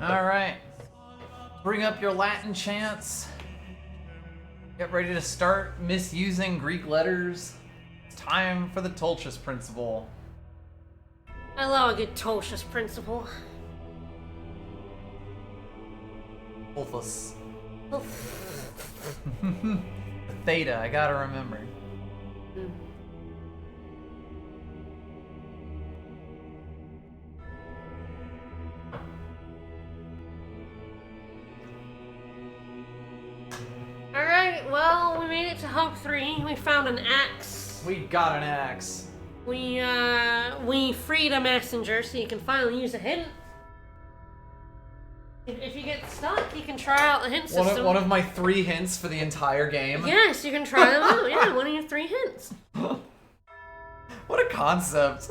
Alright. Bring up your Latin chants. Get ready to start misusing Greek letters. It's time for the Tolchus principle. I love a good Tolchus principle. Olthus. The theta, I gotta remember. Alright, well, we made it to Hub 3. We found an axe. We got an axe. We freed a messenger, so you can finally use a hint. If you get stuck, you can try out the hint system. One of my 3 hints for the entire game. Yes, you can try them out. Yeah, one of your 3 hints. What a concept.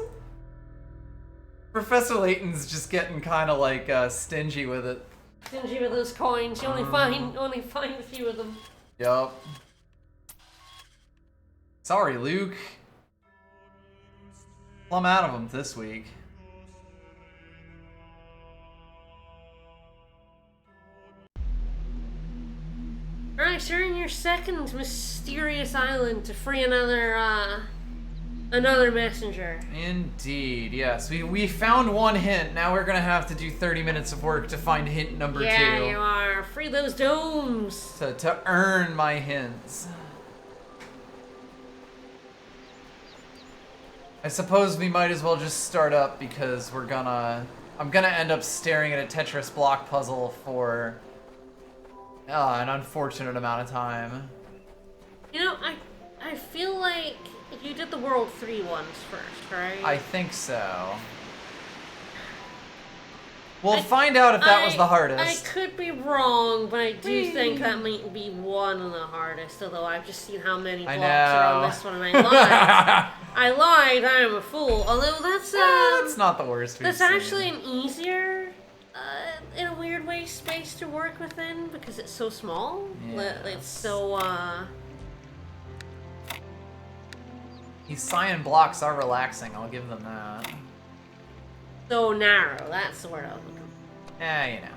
Professor Layton's just getting kind of like stingy with it. Stingy with those coins. You only find a few of them. Yup. Sorry, Luke. Plumb out of them this week. Alright, so you're in your second mysterious island to free another messenger. Indeed, yes. We found one hint. Now we're gonna have to do 30 minutes of work to find hint number 2. Yeah, you are. Free those domes. To earn my hints. I suppose we might as well just start up because I'm gonna end up staring at a Tetris block puzzle for an unfortunate amount of time. You know, I feel like you did the World 3 ones first, right? I think so. We'll find out if that was the hardest. I could be wrong, but I do think that might be one of the hardest, although I've just seen how many blocks are on this one and I lied. I am a fool. Although that's not the worst we've That's seen. actually an easier, in a weird way, space to work within because it's so small. Yes. It's so, These cyan blocks are relaxing, I'll give them that. so narrow. That's the word I was looking for. You know.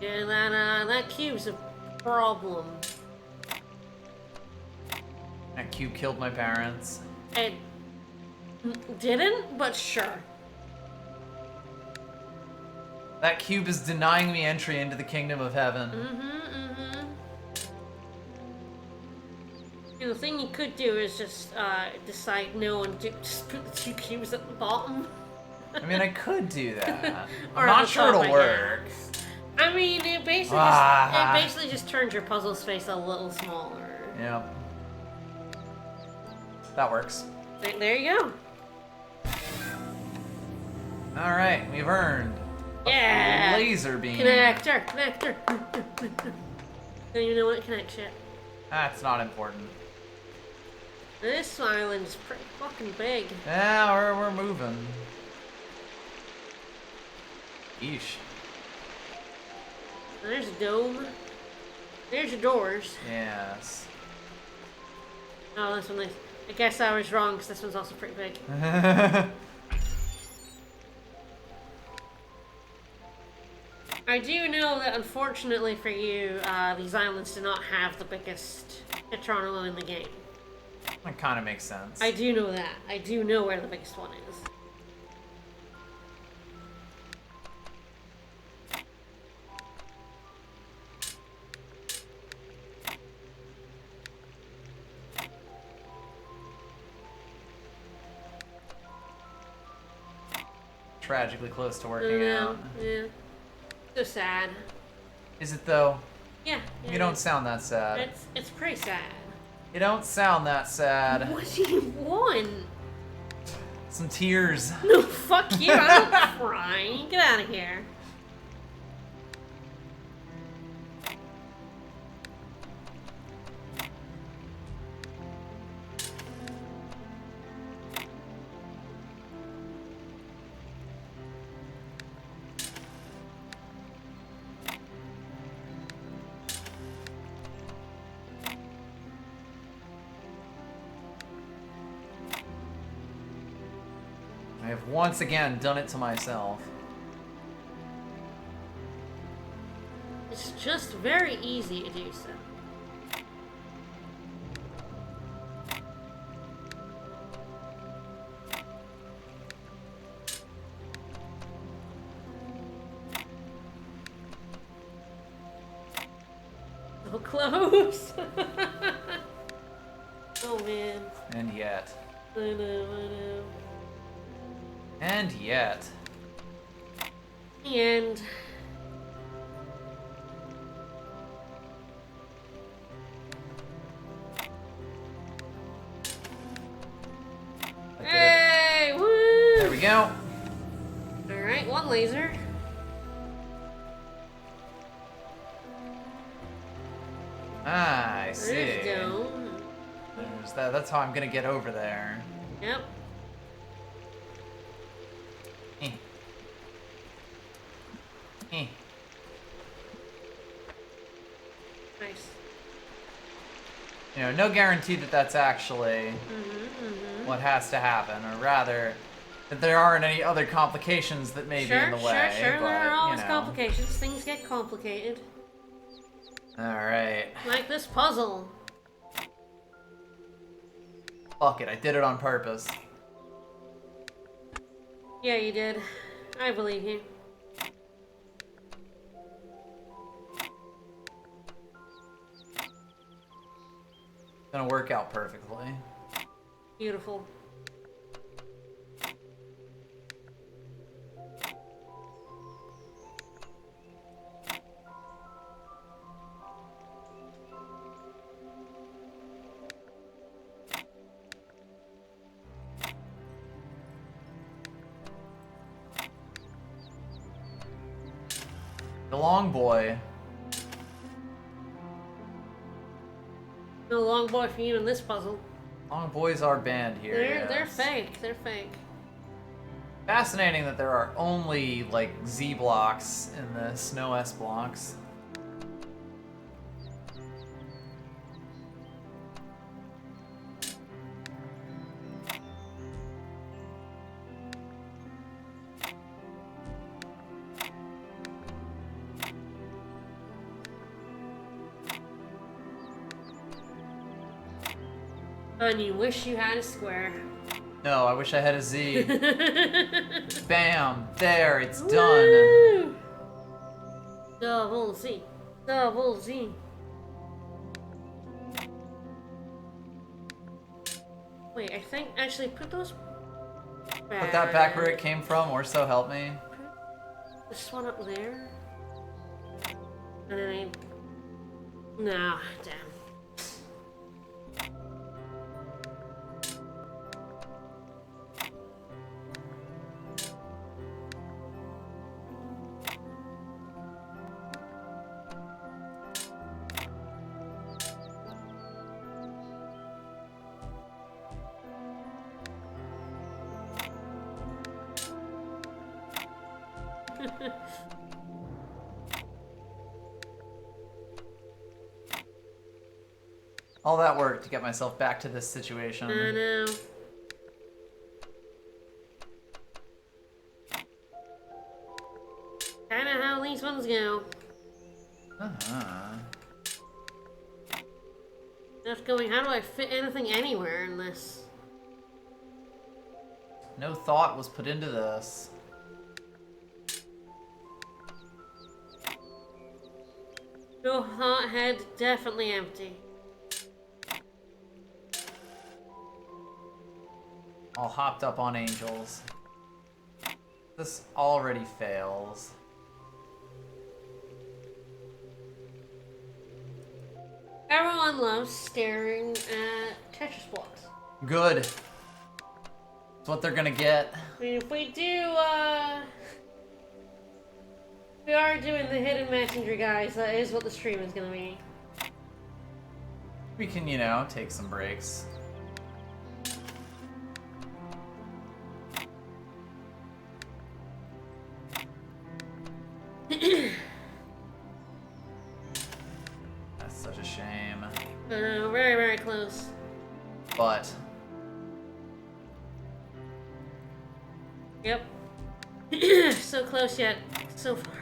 Yeah, that cube's a problem. That cube killed my parents. It didn't, but sure. That cube is denying me entry into the kingdom of heaven. You know, the thing you could do is just decide no and just put the 2 cubes at the bottom. I mean, I could do that. Or I'm at not the sure top, it'll I work. guess. I mean, it basically just turns your puzzle space a little smaller. Yep. That works. There you go. Alright, we've earned Yeah. a laser beam. Connector. Don't even know what it connects yet. That's not important. This island's pretty fucking big. Yeah, we're moving. Yeesh. There's a dome. There's your doors. Yes. Oh, this one. I guess I was wrong because this one's also pretty big. I do know that unfortunately for you, these islands do not have the biggest Tetronolo in the game. That kind of makes sense. I do know that. I do know where the biggest one is. Tragically close to working out. Yeah. So sad. Is it though? Yeah. You don't sound that sad. It's pretty sad. You don't sound that sad. What do you want? Some tears. No, fuck you. I'm not crying. Get out of here. I have once again done it to myself. It's just very easy to do so. So close. Oh man. And yet. I know. And yet. The end. Hey! Woo! There we go. Alright, one laser. Ah, I see. There's dome. There's that. That's how I'm gonna get over there. Yep. Eh. Eh. Nice. You know, no guarantee that that's actually what has to happen, or rather, that there aren't any other complications that may be in the way. Sure. But, There are always you know. complications. Things get complicated. Alright. Like this puzzle. Fuck it, I did it on purpose. Yeah, you did. I believe you. Gonna work out perfectly. Beautiful. The long boy. No long boy for you in this puzzle. Long boys are banned here. They're yes. fake. They're fake. Fascinating that there are only, like, Z blocks in this, no S blocks. And you wish you had a square. No, I wish I had a Z. Bam! There, it's done. Woo! Double Z. Double Z. Wait, I think actually put those back. Put that back where it came from, or so help me. This one up there. And then I... No, damn. All that work to get myself back to this situation. I know. Kinda how these ones go. Uh-huh. Just going, how do I fit anything anywhere in this? No thought was put into this. Your heart head definitely empty. All hopped up on angels. This already fails. Everyone loves staring at Tetris blocks. Good. It's what they're gonna get. I mean, if we do, we are doing the hidden messenger, guys. That is what the stream is gonna be. We can, you know, take some breaks. That's such a shame. Very, very close. But Yep. So close yet so far.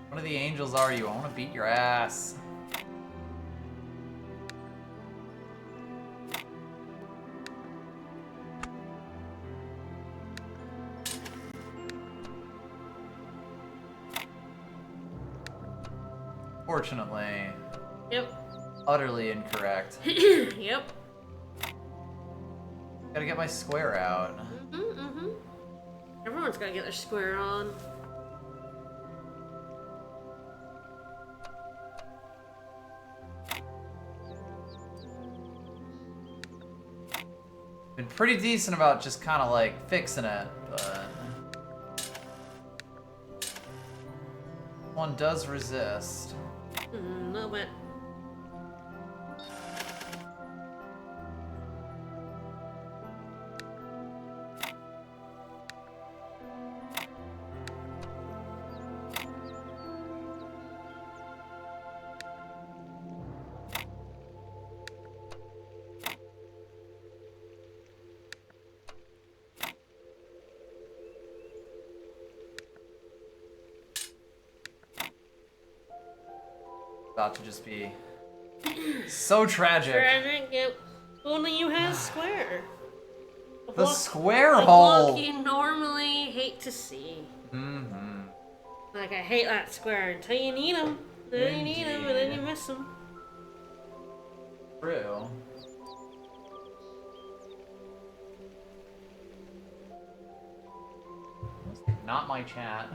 one of the angels are you? I want to beat your ass. Fortunately, Yep. utterly incorrect. Yep. Gotta get my square out. Everyone's gotta get their square on. Been pretty decent about just kind of like fixing it, but one does resist. A little bit. About to just be so tragic. Tragic, yep. Only you have square. The square a hole. block you normally hate to see. Mm-hmm. Like, I hate that square until you need them. Then you need them, and then you Indeed. miss them. True. Not my chat.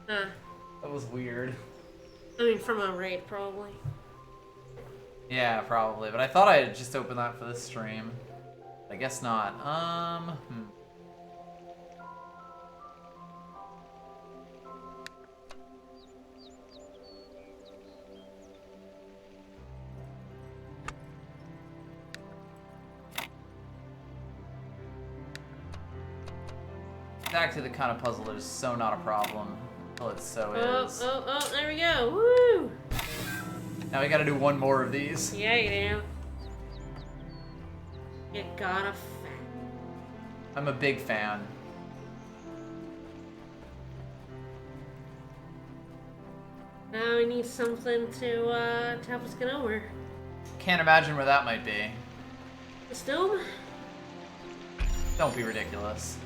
That was weird. I mean, from a raid, probably. Yeah, probably. But I thought I had just opened that for this stream. I guess not. It's actually the kind of puzzle that is so not a problem. Well, it so is. Oh, there we go. Woo! Now we gotta do one more of these. Yeah, you do. You gotta I'm a big fan. Now we need something to help us get over. Can't imagine where that might be. The dome? Don't be ridiculous.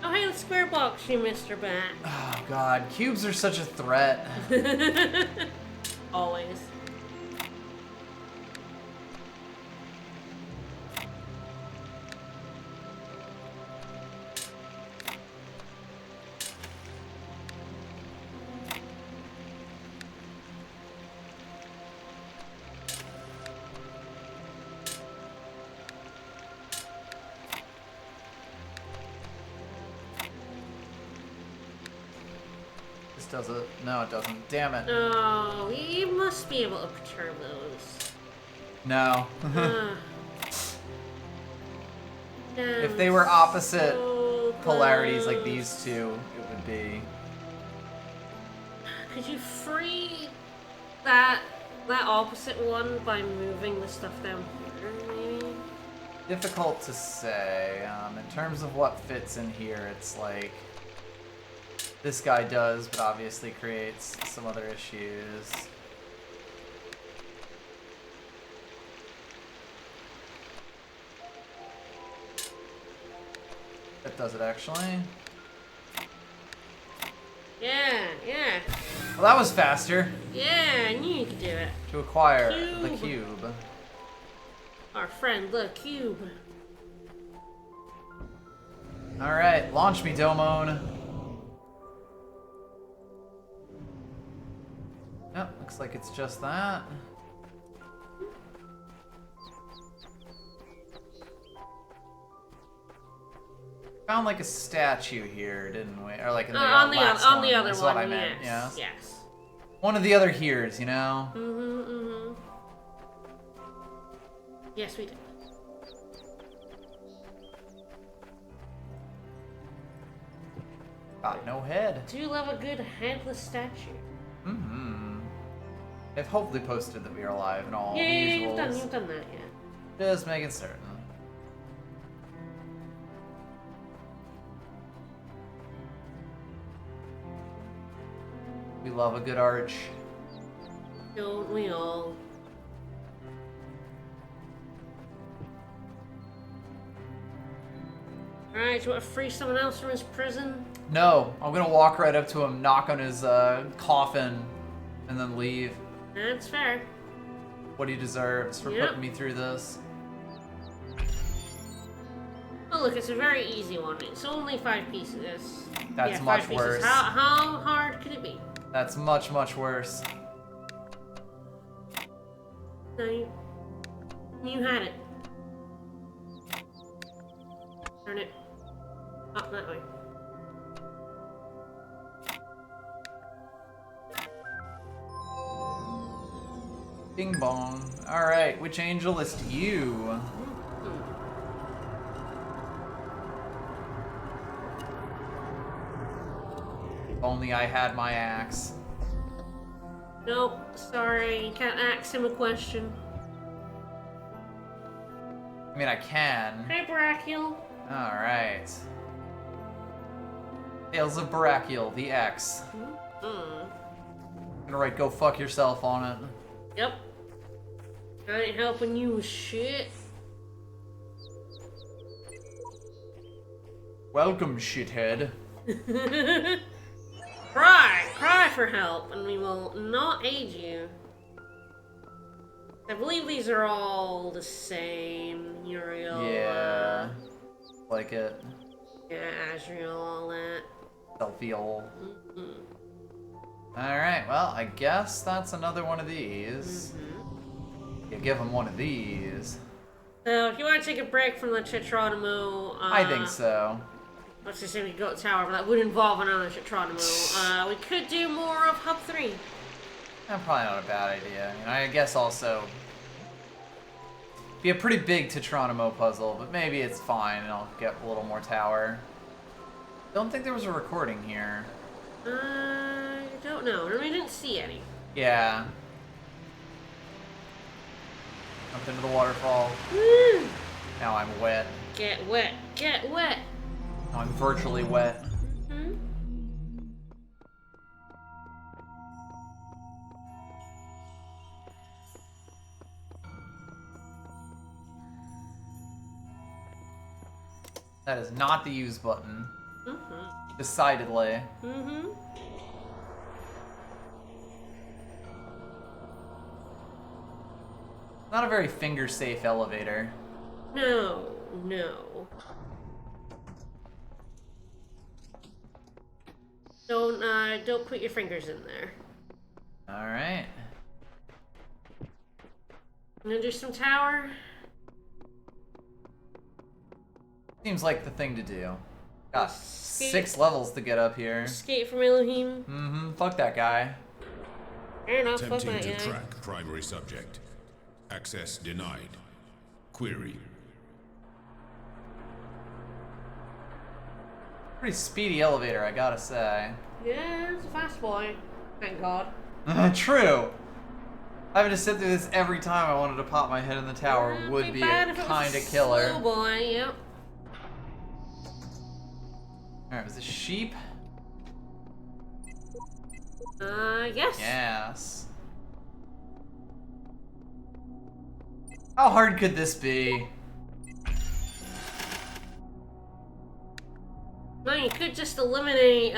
Oh, hey, the square box you missed her back. Oh god, cubes are such a threat. Always. This does it. No, it doesn't. Damn it. Oh, you must be able to perturb those. No. If they Damn, were opposite so polarities like close. these two, it would be. Could you free that opposite one by moving the stuff down here, maybe? Difficult to say. In terms of what fits in here, it's like this guy does, but obviously creates some other issues. That does it actually. Yeah. Well, that was faster. Yeah, I knew you could do it. To acquire the Cube. cube. Our friend, the cube. Alright, launch me, Domone. Yep, looks like it's just that. Found like a statue here, didn't we? Or like in the on the last on one, the other is one, what I meant. yes. Yeah. Yes. One of the other here's, you know? Yes, we did. Got no head. Do love a good headless statue. They've hopefully posted that we are alive and all the Yeah, usuals. you've done that, yeah. Just making certain. We love a good arch. Don't we all? Alright, do you want to free someone else from his prison? No, I'm gonna walk right up to him, knock on his coffin, and then leave. That's fair. What he deserves for putting me through this. Oh look, it's a very easy one. It's only 5 pieces. That's yeah, much 5 pieces. worse. How hard could it be? That's much, much worse. No, you had it. Turn it up that way. Bing bong. Alright, which angel is you? If only I had my axe. Nope, sorry, you can't ask him a question. I mean, I can. Hey, Brachial. Alright. Tales of Barakiel, the X. Gonna write go fuck yourself on it. Yep. I ain't helping you with shit. Welcome, shithead. Cry for help, and we will not aid you. I believe these are all the same. Uriel. Yeah. Like it. Yeah, Azrael, all that. Selfie-ol. Alright, well, I guess that's another one of these. You give him one of these. So, if you want to take a break from the Tetronimo, I think so. Let's just say we go to Tower, but that would involve another Tetronimo. We could do more of Hub 3. Probably not a bad idea. You know, I guess also be a pretty big Tetronimo puzzle, but maybe it's fine and I'll get a little more tower. Don't think there was a recording here. I don't know. We didn't see any. Yeah. Up into the waterfall. Woo! Now I'm wet. Get wet. Get wet. Now I'm virtually wet. That is not the use button. Decidedly. Not a very finger-safe elevator. No, no. Don't put your fingers in there. Alright. Gonna do some tower? Seems like the thing to do. Got Escape. 6 levels to get up here. Escape from Elohim? Fuck that guy. Fair enough, fuck Attempting that to guy. track primary subject. Access denied. Query. Pretty speedy elevator, I gotta say. Yeah, it's a fast boy. Thank God. True. Having to sit through this every time I wanted to pop my head in the tower would be a bad if it was kind a of killer. Slow boy, yep. Alright, was this sheep? Yes. Yes. How hard could this be? Well, you could just eliminate,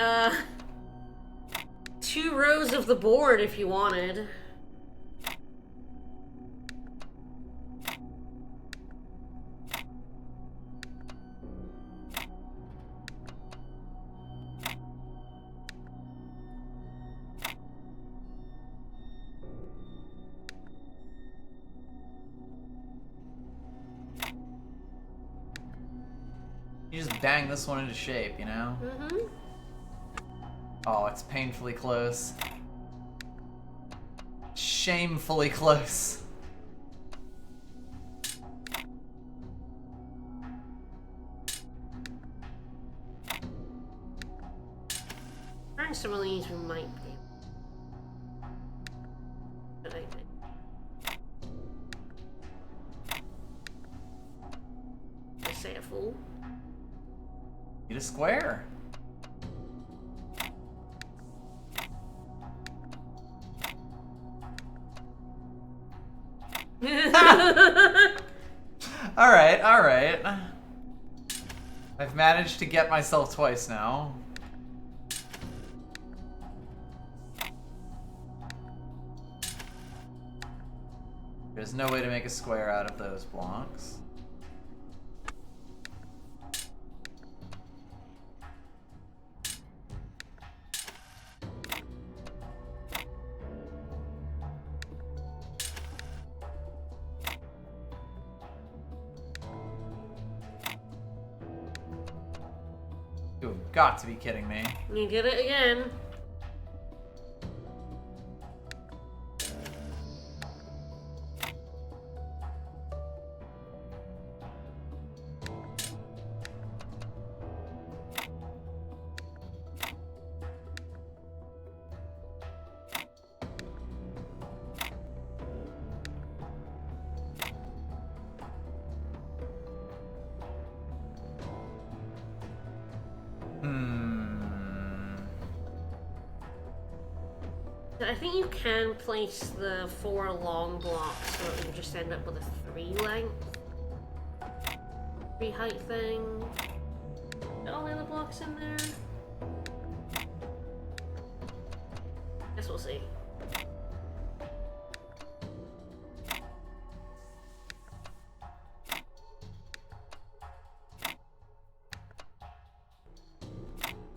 2 rows of the board if you wanted. You just bang this one into shape, you know? Mm-hmm. Oh, it's painfully close. Shamefully close. Trying some of these we might be. But I think. I say a fool. Need a square. Alright, alright. I've managed to get myself twice now. There's no way to make a square out of those blocks. You've got to be kidding me. You did it again. I think you can place the 4 long blocks so that you just end up with a 3 length. 3 height thing. Are all the other blocks in there? Guess we'll see.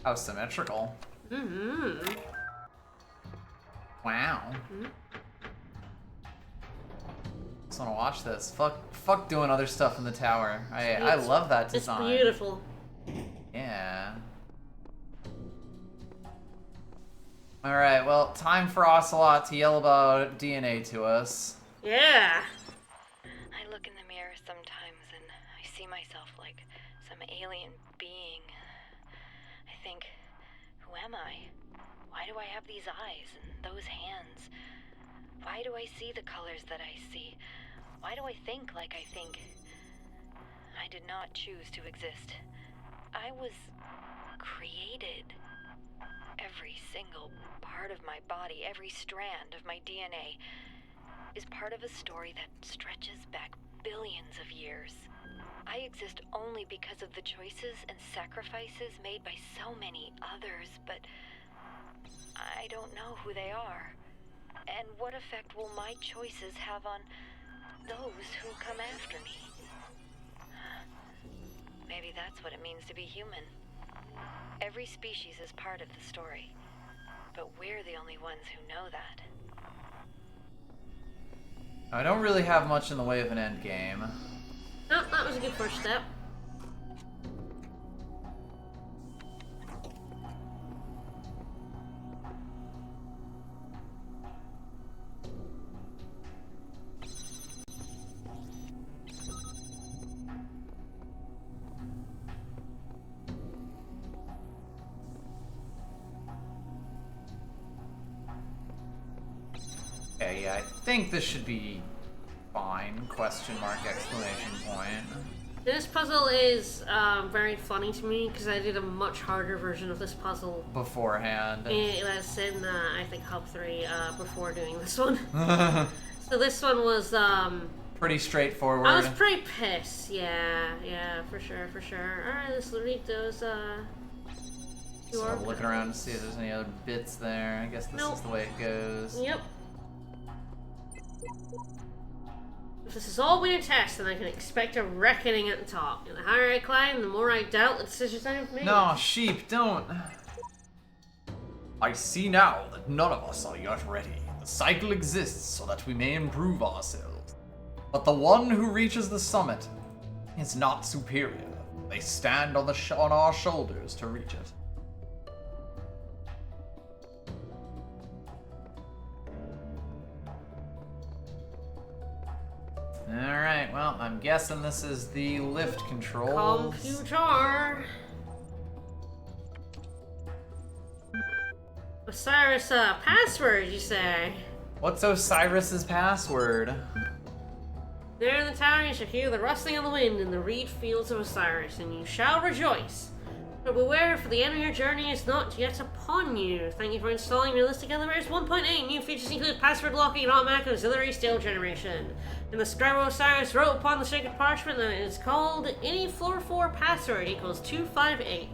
How symmetrical. Mm-hmm. Wow. Just want to watch this. Fuck doing other stuff in the tower. I love that design. It's beautiful. Yeah. Alright, well, time for Ocelot to yell about DNA to us. Yeah. I look in the mirror sometimes and I see myself like some alien being. I think, who am I? Why do I have these eyes and those hands? Why do I see the colors that I see? Why do I think like I think? I did not choose to exist. I was created. Every single part of my body, every strand of my DNA is part of a story that stretches back billions of years. I exist only because of the choices and sacrifices made by so many others, but I don't know who they are. And what effect will my choices have on those who come after me? Maybe that's what it means to be human. Every species is part of the story, but we're the only ones who know that. I don't really have much in the way of an end game. No, that was a good first step. Okay, yeah, I think this should be fine. Question mark, exclamation point. This puzzle is very funny to me because I did a much harder version of this puzzle Beforehand. It was in, I think, Hub 3 before doing this one. So this one was, Pretty straightforward. I was pretty pissed. Yeah, for sure. Alright, let's read those, So looking around to see if there's any other bits there. I guess this is the way it goes. Yep. If this is all we attest, then I can expect a reckoning at the top. And the higher I climb, the more I doubt the decisions I have made. No, sheep, don't. I see now that none of us are yet ready. The cycle exists so that we may improve ourselves. But the one who reaches the summit is not superior. They They stand on on our shoulders to reach it. Alright, well, I'm guessing this is the lift controls. Computer. Osiris, password, you say? What's Osiris's password? There in the tower you shall hear the rustling of the wind in the reed fields of Osiris, and you shall rejoice. But beware, for the end of your journey is not yet upon you. Thank you for installing Realistic Elevators 1.8. New features include password locking and automatic auxiliary stale generation. And the scribe of Osiris wrote upon the sacred parchment that it is called any floor 4 password equals 258.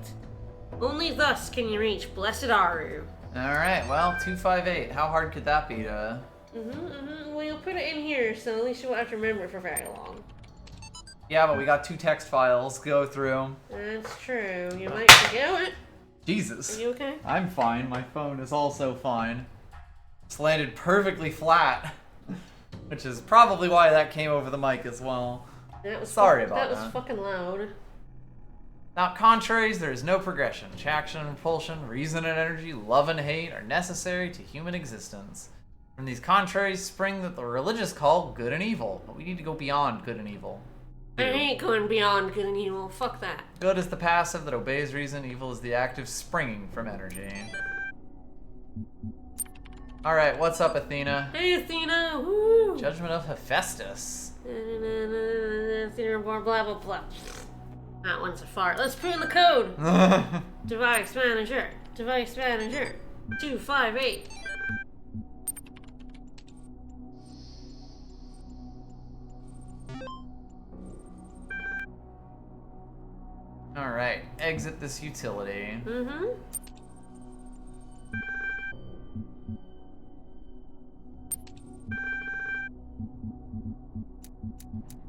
Only thus can you reach Blessed Aru. Alright, well, 258. How hard could that be to... Well, you'll put it in here, so at least you won't have to remember it for very long. Yeah, but we got 2 text files to go through. That's true. You might forget it. Jesus. Are you okay? I'm fine. My phone is also fine. It's landed perfectly flat. Which is probably why that came over the mic as well. Sorry about that. That was fucking loud. Without contraries, there is no progression. Action and repulsion, reason and energy, love and hate are necessary to human existence. From these contraries spring that the religious call good and evil, but we need to go beyond good and evil. I ain't going beyond good and evil. Fuck that. Good is the passive that obeys reason, evil is the active springing from energy. Alright, what's up, Athena? Hey, Athena! Woo! Judgment of Hephaestus. Athena, blah, blah, blah, blah. That one's a fart. Let's put in the code! Device manager. Device manager. 258. Alright, exit this utility.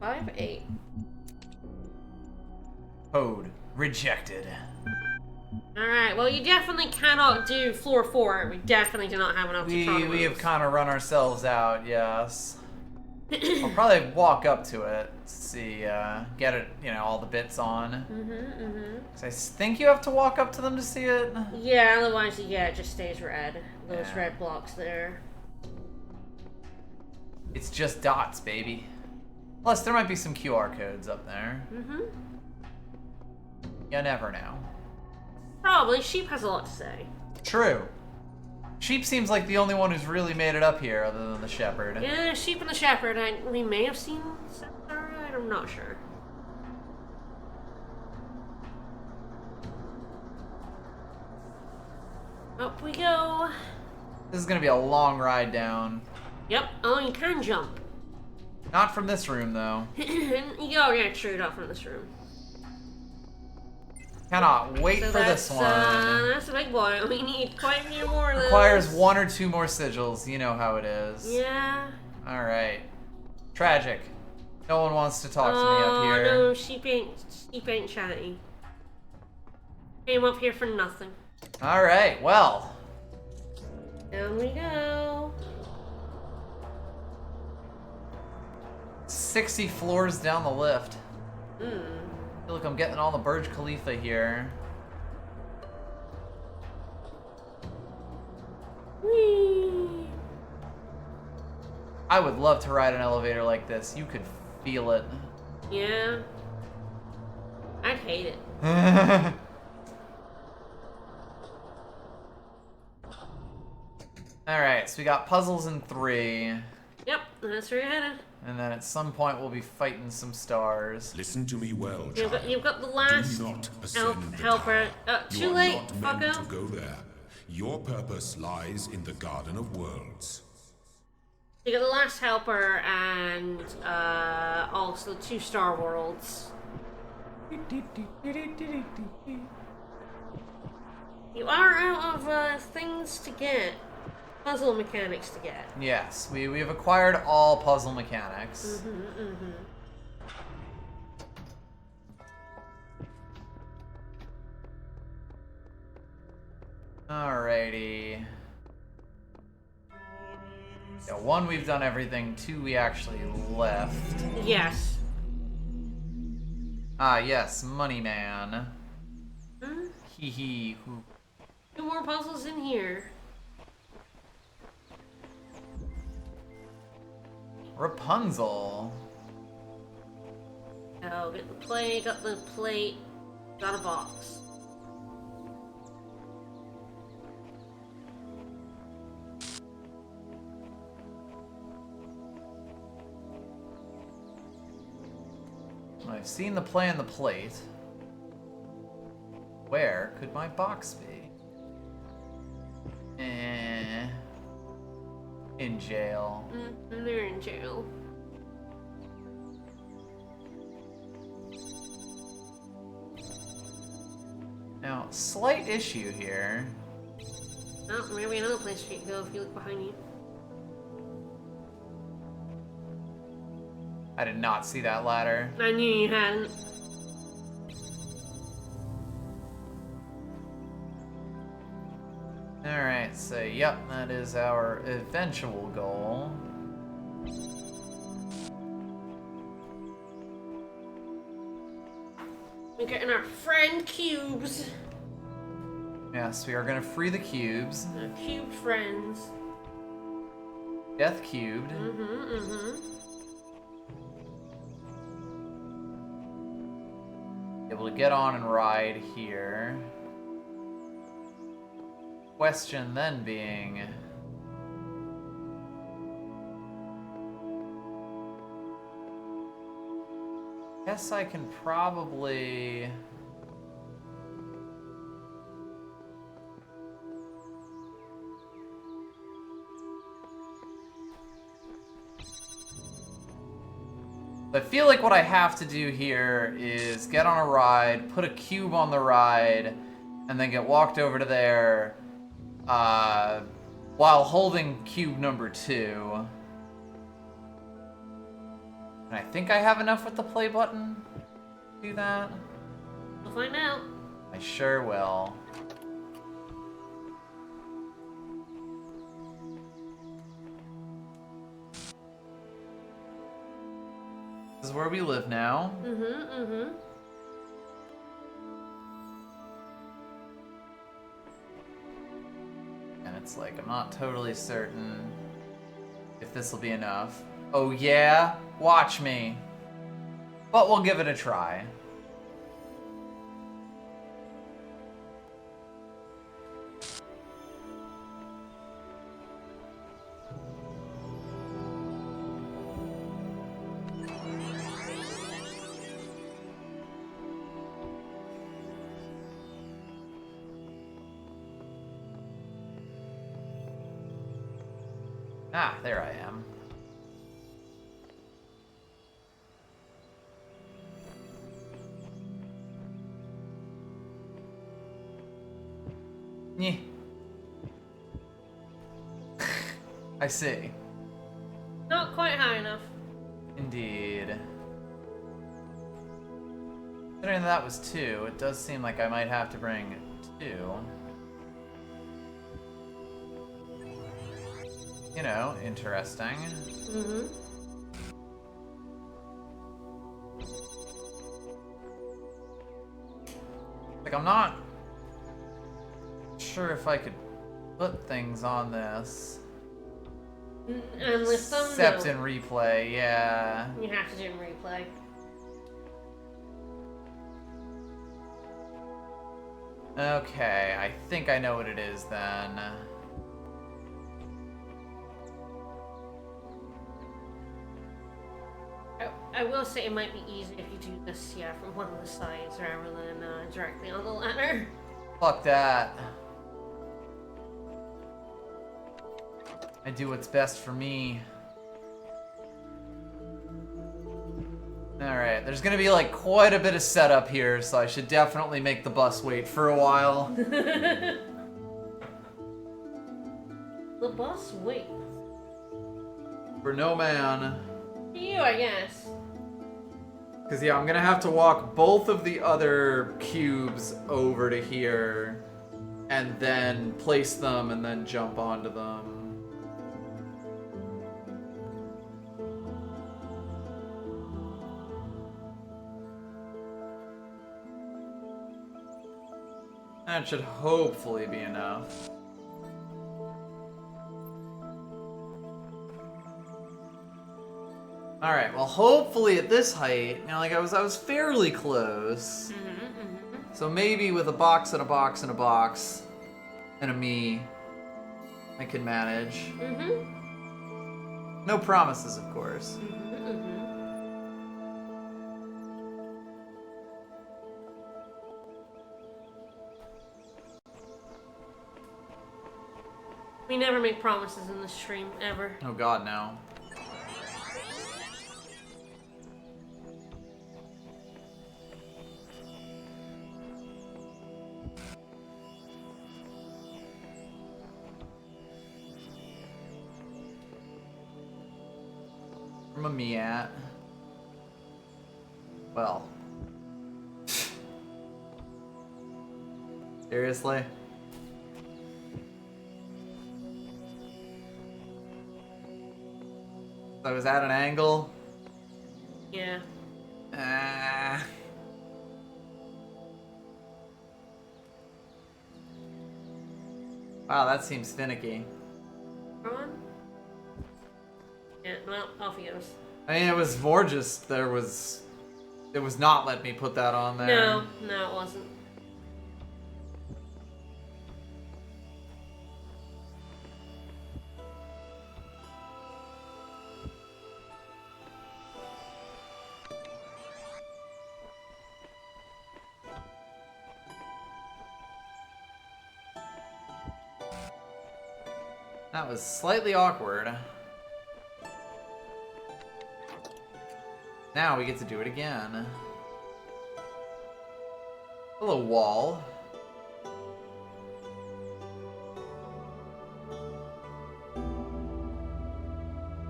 58. Code rejected. Alright, well, you definitely cannot do floor 4. We definitely do not have enough to We have kind of run ourselves out, yes. I'll probably walk up to it, see, get it, all the bits on. 'Cause I think you have to walk up to them to see it. Yeah, otherwise, yeah, it just stays red. Those red blocks there. It's just dots, baby. Plus, there might be some QR codes up there. You never know. Probably. Sheep has a lot to say. True. Sheep seems like the only one who's really made it up here, other than the shepherd. Yeah, Sheep and the Shepherd. We may have seen Sarah. I'm not sure. Up we go. This is gonna be a long ride down. Yep. Oh, you can jump. Not from this room, though. Oh, yeah, true. Not from this room. Cannot wait So for this one. That's a big boy. We need quite a few more of those. Requires 1 or 2 more sigils. You know how it is. Yeah. Alright. Tragic. No one wants to talk to me up here. Oh, no, sheep ain't chatty. Came up here for nothing. Alright, well. Down we go. 60 floors down the lift. I feel like I'm getting all the Burj Khalifa here. Whee! I would love to ride an elevator like this. You could feel it. Yeah. I'd hate it. Alright, so we got puzzles in 3. Yep, that's where you're headed. And then at some point we'll be fighting some stars. Listen to me well, child. You've got the last Do not ascend the helper. tower. Too You are late, not meant fucko. to go there. Your purpose lies in the Garden of Worlds. You got the last helper and also 2 Star Worlds. You are out of things to get. Puzzle mechanics to get. Yes, we have acquired all puzzle mechanics. Alrighty. Yeah, 1, we've done everything. 2, we actually left. Yes. Ah, yes, Money Man. Hmm? Hee hee. Hoo. 2 more puzzles in here. Rapunzel. Oh, get the plate, got the plate, got a box. I've seen the play and the plate. Where could my box be? In jail. They're in jail. Now, slight issue here. Oh, maybe another place you can go if you look behind you. I did not see that ladder. I knew you hadn't. Alright, so yep, that is our eventual goal. We're getting our friend cubes. Yes, we are gonna free the cubes. Our cubed friends. Death cubed. Able to get on and ride here. Question then being... Guess I can probably... I feel like what I have to do here is get on a ride, put a cube on the ride, and then get walked over to there while holding cube number 2. And I think I have enough with the play button to do that. We'll find out. I sure will. This is where we live now. And it's like, I'm not totally certain if this will be enough. Oh yeah? Watch me. But we'll give it a try. Ah, there I am. Yeah. I see. Not quite high enough. Indeed. Considering that was 2, it does seem like I might have to bring 2. You know, interesting. Like, I'm not sure if I could put things on this. And lift them? Except No. in replay, yeah. You have to do it in replay. Okay, I think I know what it is then. I will say it might be easier if you do this, yeah, from one of the sides rather than directly on the ladder. Fuck that. I do what's best for me. Alright, there's gonna be like quite a bit of setup here, so I should definitely make the bus wait for a while. The bus wait. For no man. For you, I guess. Because, yeah, I'm gonna have to walk both of the other cubes over to here, and then place them, and then jump onto them. That should hopefully be enough. Alright, well hopefully at this height, you know, like I was fairly close. So maybe with a box and a box and a box and a me, I can manage. No promises, of course. We never make promises in this stream, ever. Oh god, no. Where am I me at? Well. Seriously? I was at an angle? Yeah. Wow, that seems finicky. On? Yeah, well, off he goes. I mean, it was more just, it was not letting me put that on there. No, it wasn't. That was slightly awkward. Now we get to do it again. Hello, wall.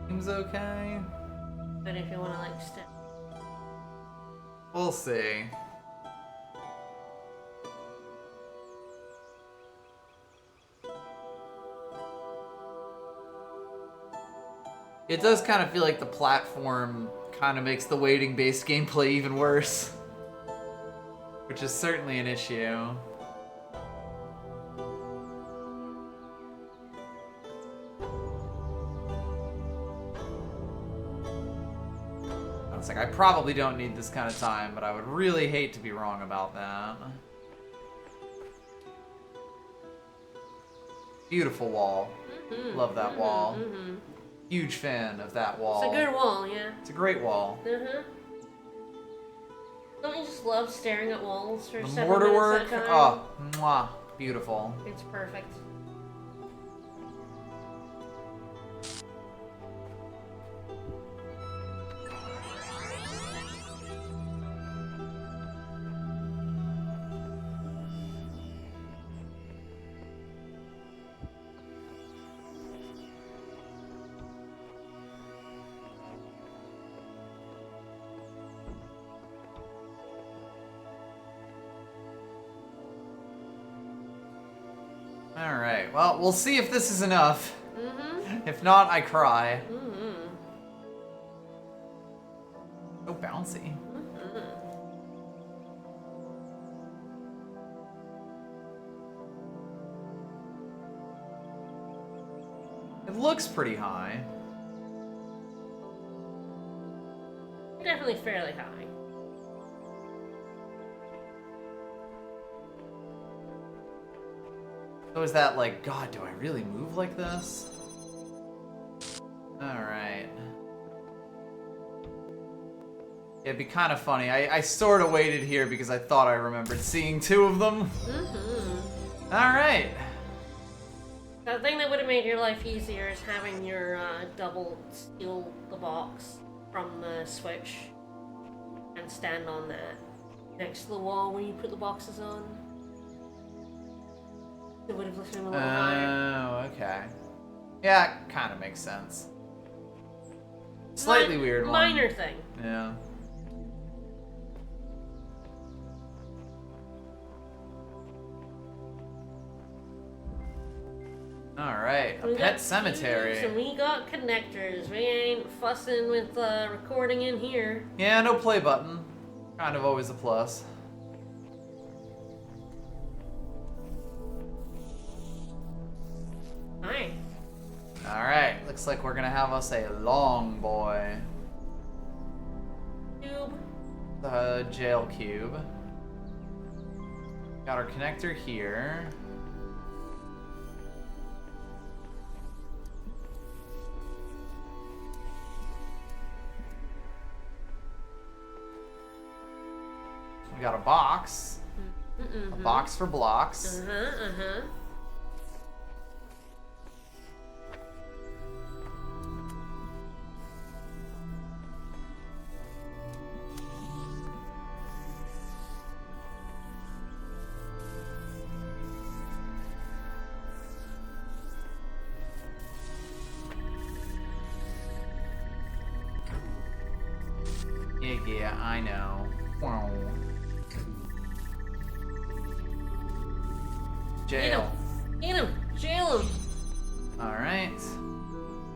Seems okay. But if you want to, like, step. We'll see. It does kind of feel like the platform kind of makes the waiting-based gameplay even worse. Which is certainly an issue. It's like, I probably don't need this kind of time, but I would really hate to be wrong about that. Beautiful wall. Love that wall. Huge fan of that wall. It's a good wall, yeah. It's a great wall. Don't you just love staring at walls for The 7 mortar minutes work, at a time? oh, mwah, beautiful. It's perfect. Alright, well, we'll see if this is enough. If not, I cry. So bouncy. It looks pretty high. Definitely fairly high. So is that like, God, do I really move like this? Alright. It'd be kind of funny. I sort of waited here because I thought I remembered seeing 2 of them. Alright. The thing that would have made your life easier is having your double steal the box from the Switch and stand on that next to the wall when you put the boxes on. It would have lifted him a little higher. Oh, okay. Yeah, it kind of makes sense. Slightly weird one. Minor thing. Yeah. Alright, a We pet got cemetery. tubes and we got connectors. We ain't fussing with recording in here. Yeah, no play button. Kind of always a plus. Alright, looks like we're gonna have us a long boy. Cube. The jail cube. Got our connector here. We got a box. A box for blocks. Yeah, I know. Wow. Jail. Get him! Jail him! Alright.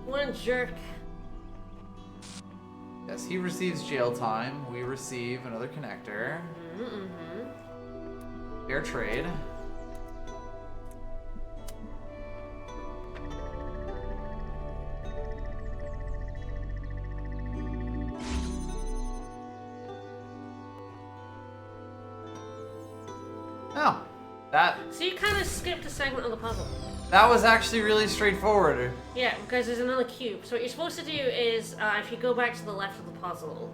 What a jerk. Yes, he receives jail time. We receive another connector. Fair trade. Oh, So you kind of skipped a segment of the puzzle. that was actually really straightforward. Yeah, because there's another cube. So what you're supposed to do is, if you go back to the left of the puzzle,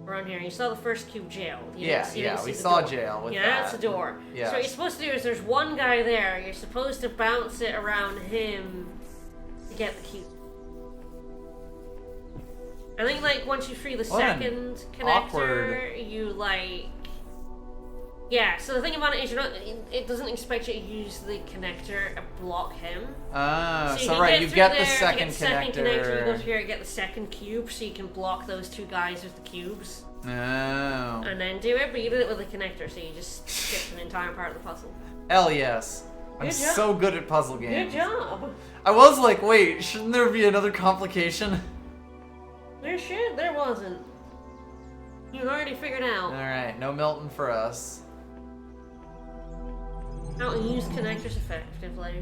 around here, you saw the first cube, jail. You didn't see we the saw door. jail with yeah, that. that's the door. Yes. So what you're supposed to do is there's one guy there. You're supposed to bounce it around him to get the cube. I think, like, once you free the second connector, awkward. you, like... Yeah, so the thing about it is it doesn't expect you to use the connector to block him. So right, you get the second connector. You go connector. through here, get the second cube, so you can block those two guys with the cubes. Oh. And then do it, but you did it with a connector, so you just skipped an entire part of the puzzle. Hell yes. I'm Good job. so good at puzzle games. Good job! I was like, wait, shouldn't there be another complication? There wasn't. You already figured out Alright, no Milton for us. how to use connectors effectively.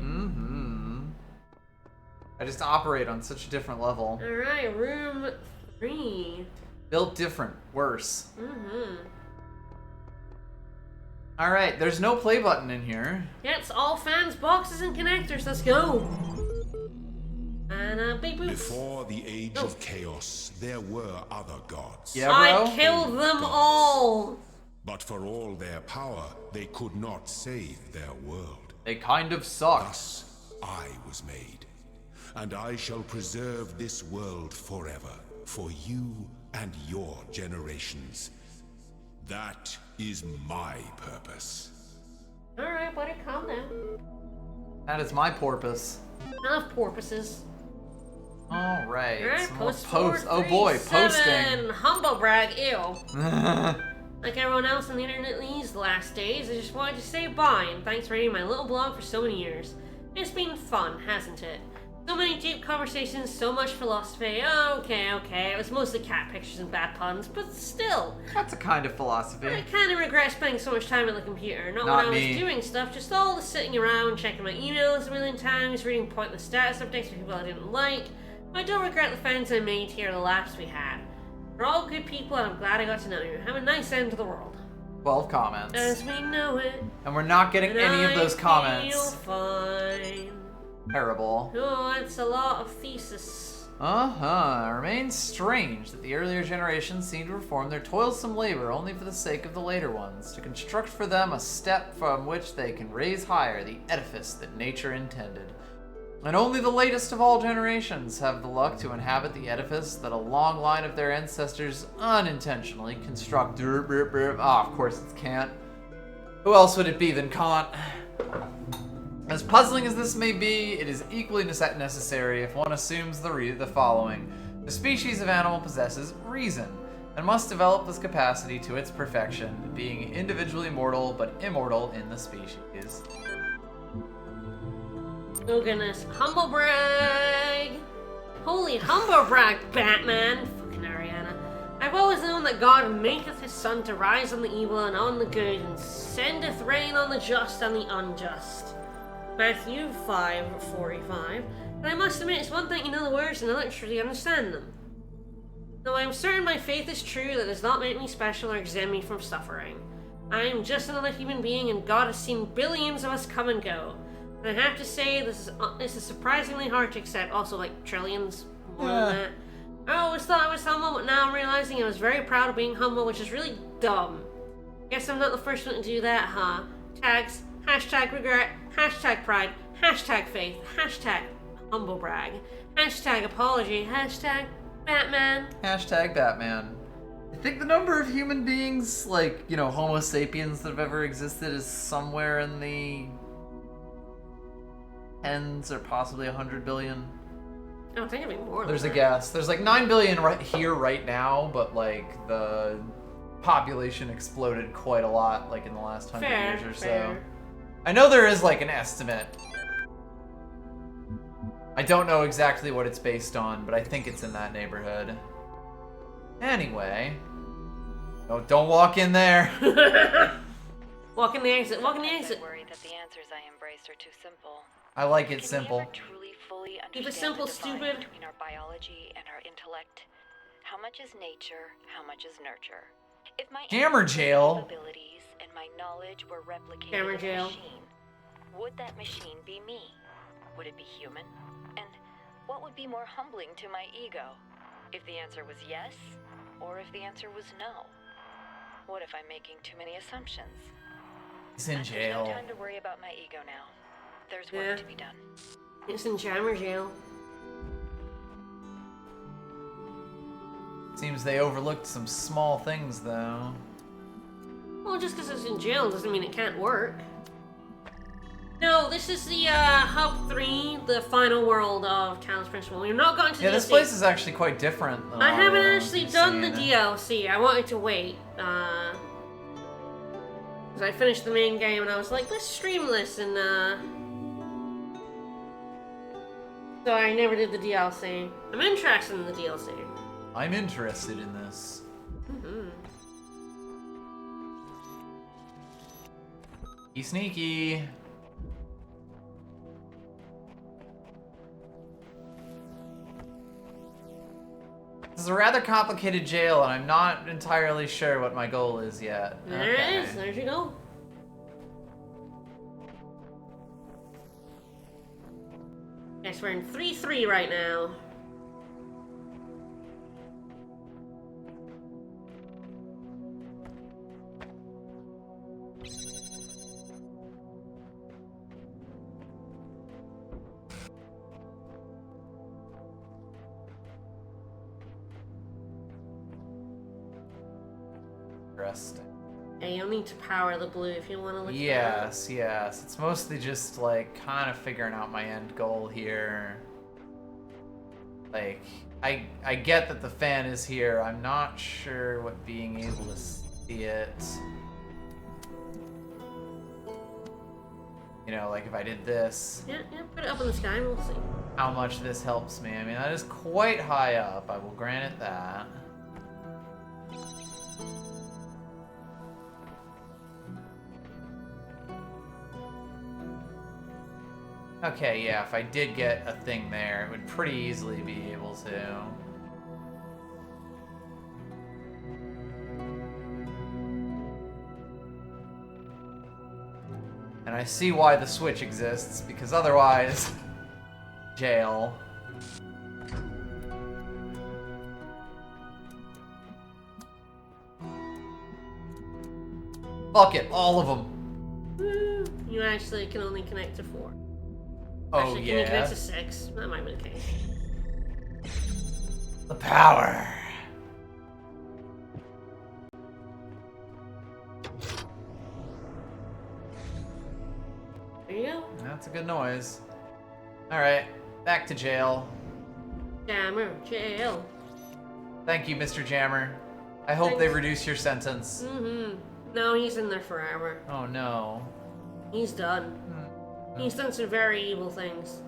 I just operate on such a different level. Alright, room 3. Built different, worse. Alright, there's no play button in here. Yeah, it's all fans, boxes, and connectors. Let's go! And beep boop. Before the age of chaos, there were other gods. Yeah, bro? I killed them all! But for all their power, they could not save their world. They kind of suck. Thus, I was made. And I shall preserve this world forever, for you and your generations. That is my purpose. Alright, buddy, calm down. That is my porpoise. Enough porpoises. Alright, Alright, some more post post. Oh boy, 437. posting. Humble brag, ew. Like everyone else on the internet these last days, I just wanted to say bye and thanks for reading my little blog for so many years. It's been fun, hasn't it? So many deep conversations, so much philosophy. Okay, it was mostly cat pictures and bad puns, but still. That's a kind of philosophy. I kind of regret spending so much time on the computer. Not when I was doing stuff, just all the sitting around, checking my emails a million times, reading pointless status updates for people I didn't like. I don't regret the friends I made here, the laughs we had. You're all good people, and I'm glad I got to know you. Have a nice end to the world. 12 comments. As we know it. And we're not getting any of those I comments. feel fine. Terrible. Oh, it's a lot of thesis. It remains strange that the earlier generations seem to perform their toilsome labor only for the sake of the later ones, to construct for them a step from which they can raise higher the edifice that nature intended. And only the latest of all generations have the luck to inhabit the edifice that a long line of their ancestors unintentionally constructed. Of course it's Kant. Who else would it be than Kant? As puzzling as this may be, it is equally necessary if one assumes the following. The species of animal possesses reason, and must develop this capacity to its perfection, being individually mortal but immortal in the species. Oh goodness. Humble brag! Holy humble brag, Batman! Fucking Ariana. I've always known that God maketh his sun to rise on the evil and on the good, and sendeth rain on the just and the unjust. Matthew 5:45. But I must admit, it's one thing to know the words and another to truly understand them. Though I am certain my faith is true, that does not make me special or exempt me from suffering. I am just another human being, and God has seen billions of us come and go. And I have to say, this is surprisingly hard to accept. Also, like, trillions, more than that. I always thought I was humble, but now I'm realizing I was very proud of being humble, which is really dumb. Guess I'm not the first one to do that, huh? Tags, hashtag regret, hashtag pride, hashtag faith, hashtag humble brag, hashtag apology, hashtag Batman. Hashtag Batman. I think the number of human beings, like, you know, Homo sapiens that have ever existed is somewhere in the tens or possibly 100 billion. I don't think it'd be more There's a than guess. There's like 9 billion right here right now, but like the population exploded quite a lot like in the last 100 years or so. I know there is like an estimate. I don't know exactly what it's based on, but I think it's in that neighborhood. Anyway. Oh, don't walk in there. Walk in the exit, walk in the exit. I worry that the answers I embrace are too simple. I like it Can simple. we ever truly fully Keep it understand simple, the divide stupid. between our biology and our intellect? How much is nature? How much is nurture? If my Jammer jail. abilities and my knowledge were replicated Jammer in a jail. machine, would that machine be me? Would it be human? And what would be more humbling to my ego? If the answer was yes, or if the answer was no? What if I'm making too many assumptions? He's in There's jail. no time to worry about my ego now. There's Yeah. work to be done. It's in Jammer jail. Seems they overlooked some small things though. Well, just because it's in jail doesn't mean it can't work. No, this is the Hub 3, the final world of Talos Principle. We've not gotten to the Yeah, this DLC. place is actually quite different than I all haven't the others actually we've done the seen. DLC. I wanted to wait. Because I finished the main game and I was like, let's stream this, and so I never did the DLC. I'm interested in the DLC. I'm interested in this. Sneaky sneaky. This is a rather complicated jail, and I'm not entirely sure what my goal is yet. There it is. There you go. Guess we're in 3-3 right now. Interesting. Yeah, you'll need to power the blue if you want to look. Yes, yes. It's mostly just like kind of figuring out my end goal here. Like, I get that the fan is here. I'm not sure what being able to see it. You know, like if I did this, Yeah, put it up in the sky and we'll see. how much this helps me. I mean, that is quite high up. I will grant it that. Okay, yeah, if I did get a thing there, it would pretty easily be able to. And I see why the switch exists, because otherwise, jail. Fuck it, all of them. You actually can only connect to 4. Oh Actually, can you yeah, connect to 6? That might be the case. the power. There you go. That's a good noise. Alright, back to jail. Jammer jail. Thank you, Mr. Jammer. I hope they reduce your sentence. No, he's in there forever. Oh no. He's done. He's done some very evil things.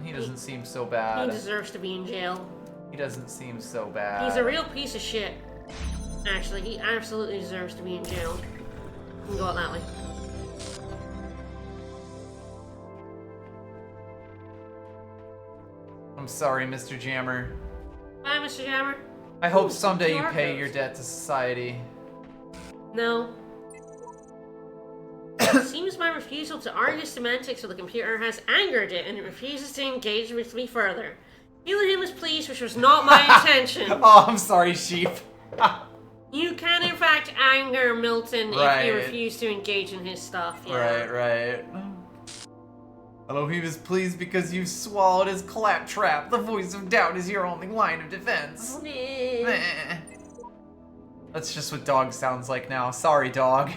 He doesn't seem so He bad. deserves to be in jail. He doesn't seem so bad. He's a real piece of shit. Actually, he absolutely deserves to be in jail. You can go out that way. I'm sorry, Mr. Jammer. Bye, Mr. Jammer. I hope someday you QR pay codes. your debt to society. No. It seems my refusal to argue semantics with the computer has angered it, and it refuses to engage with me further. Healing him was pleased, which was not my intention. Oh, I'm sorry, sheep. You can, in fact, anger Milton if you refuse to engage in his stuff. Yeah. Right. Although he was pleased because you swallowed his claptrap. The voice of doubt is your only line of defense. Meh. That's just what dog sounds like now. Sorry, dog.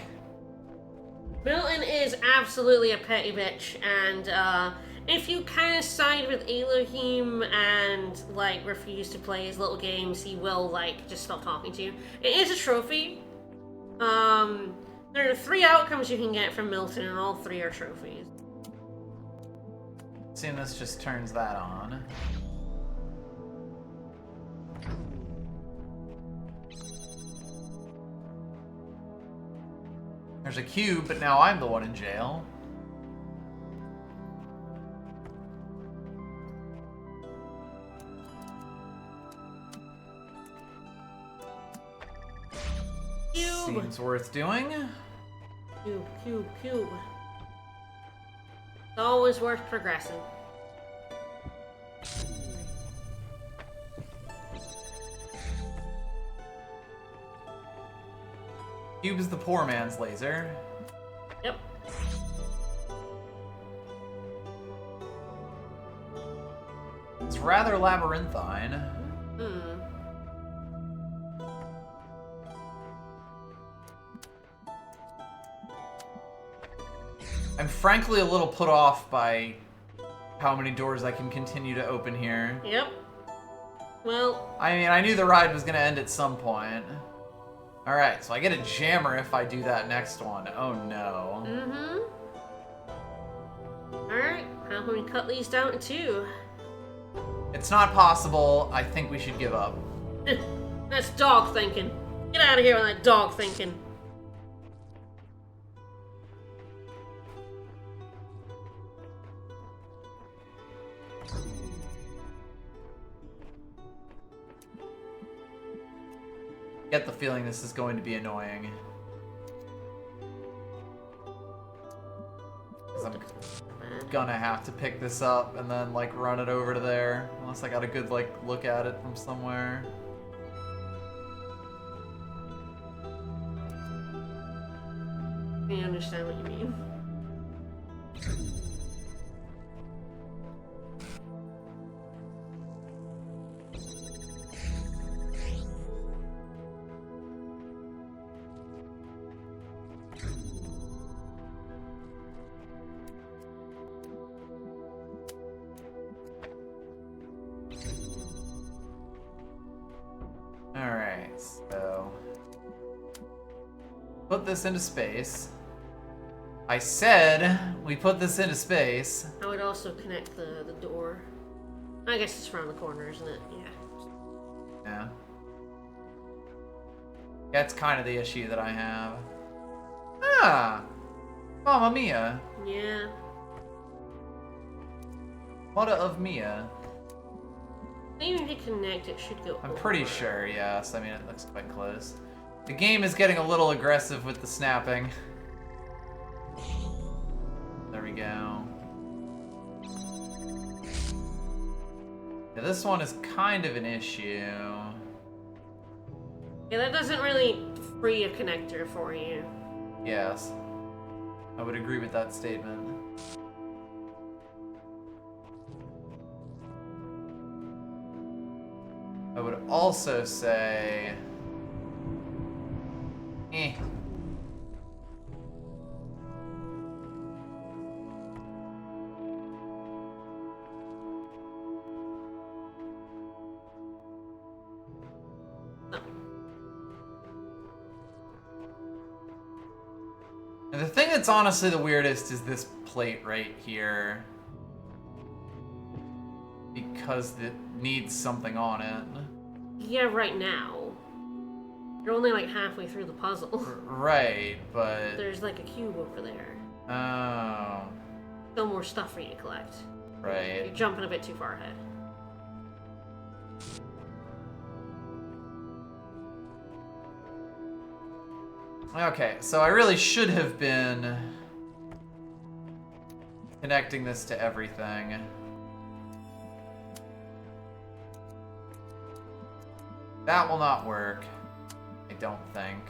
Milton is absolutely a petty bitch, and if you kind of side with Elohim and like refuse to play his little games, he will like just stop talking to you. It is a trophy. There are 3 outcomes you can get from Milton, and all 3 are trophies. Seeing this just turns that on. There's a cube, but now I'm the one in jail. Cube! Seems worth doing. Cube. It's always worth progressing. Cube is the poor man's laser. Yep. It's rather labyrinthine. I'm frankly a little put off by how many doors I can continue to open here. Yep. Well, I mean, I knew the ride was gonna end at some point. Alright, so I get a jammer if I do that next one. Oh no. Alright, how can we cut these down to 2? It's not possible. I think we should give up. That's dog thinking. Get out of here with that dog thinking. Get the feeling this is going to be annoying. 'Cause I'm gonna have to pick this up and then like run it over to there. Unless I got a good like look at it from somewhere. I understand what you mean. Alright, so put this into space. I said we put this into space. I would also connect the door. I guess it's around the corner, isn't it? Yeah. Yeah. That's kind of the issue that I have. Ah! Mamma mia. Yeah. Mother of Mia. Even if you connect, it should go I'm over. pretty sure, yes. I mean, it looks quite close. The game is getting a little aggressive with the snapping. There we go. Yeah, this one is kind of an issue. Yeah, that doesn't really free a connector for you. Yes. I would agree with that statement. I would also say... And the thing that's honestly the weirdest is this plate right here. Because it needs something on it. Yeah, right now. You're only like halfway through the puzzle. Right, but... There's like a cube over there. Oh. Still more stuff for you to collect. Right. You're jumping a bit too far ahead. Okay, so I really should have been connecting this to everything. That will not work. I don't think.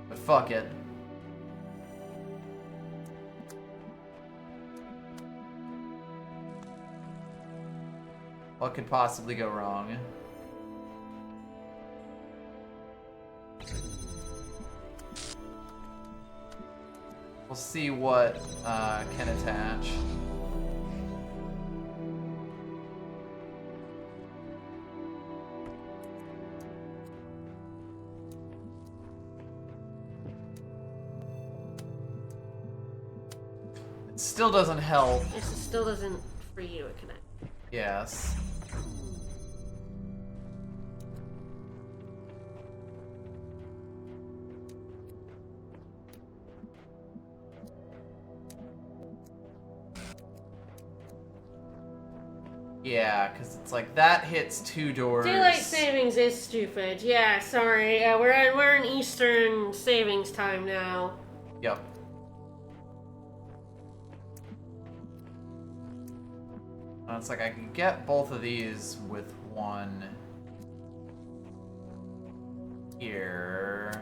But fuck it. What could possibly go wrong? We'll see what can attach. It still doesn't help. Yes, it still doesn't for you to connect. Yes. Yeah, because it's like that hits 2 doors. Daylight savings is stupid. Yeah, sorry. We're in Eastern savings time now. Yep. It's like I can get both of these with one here.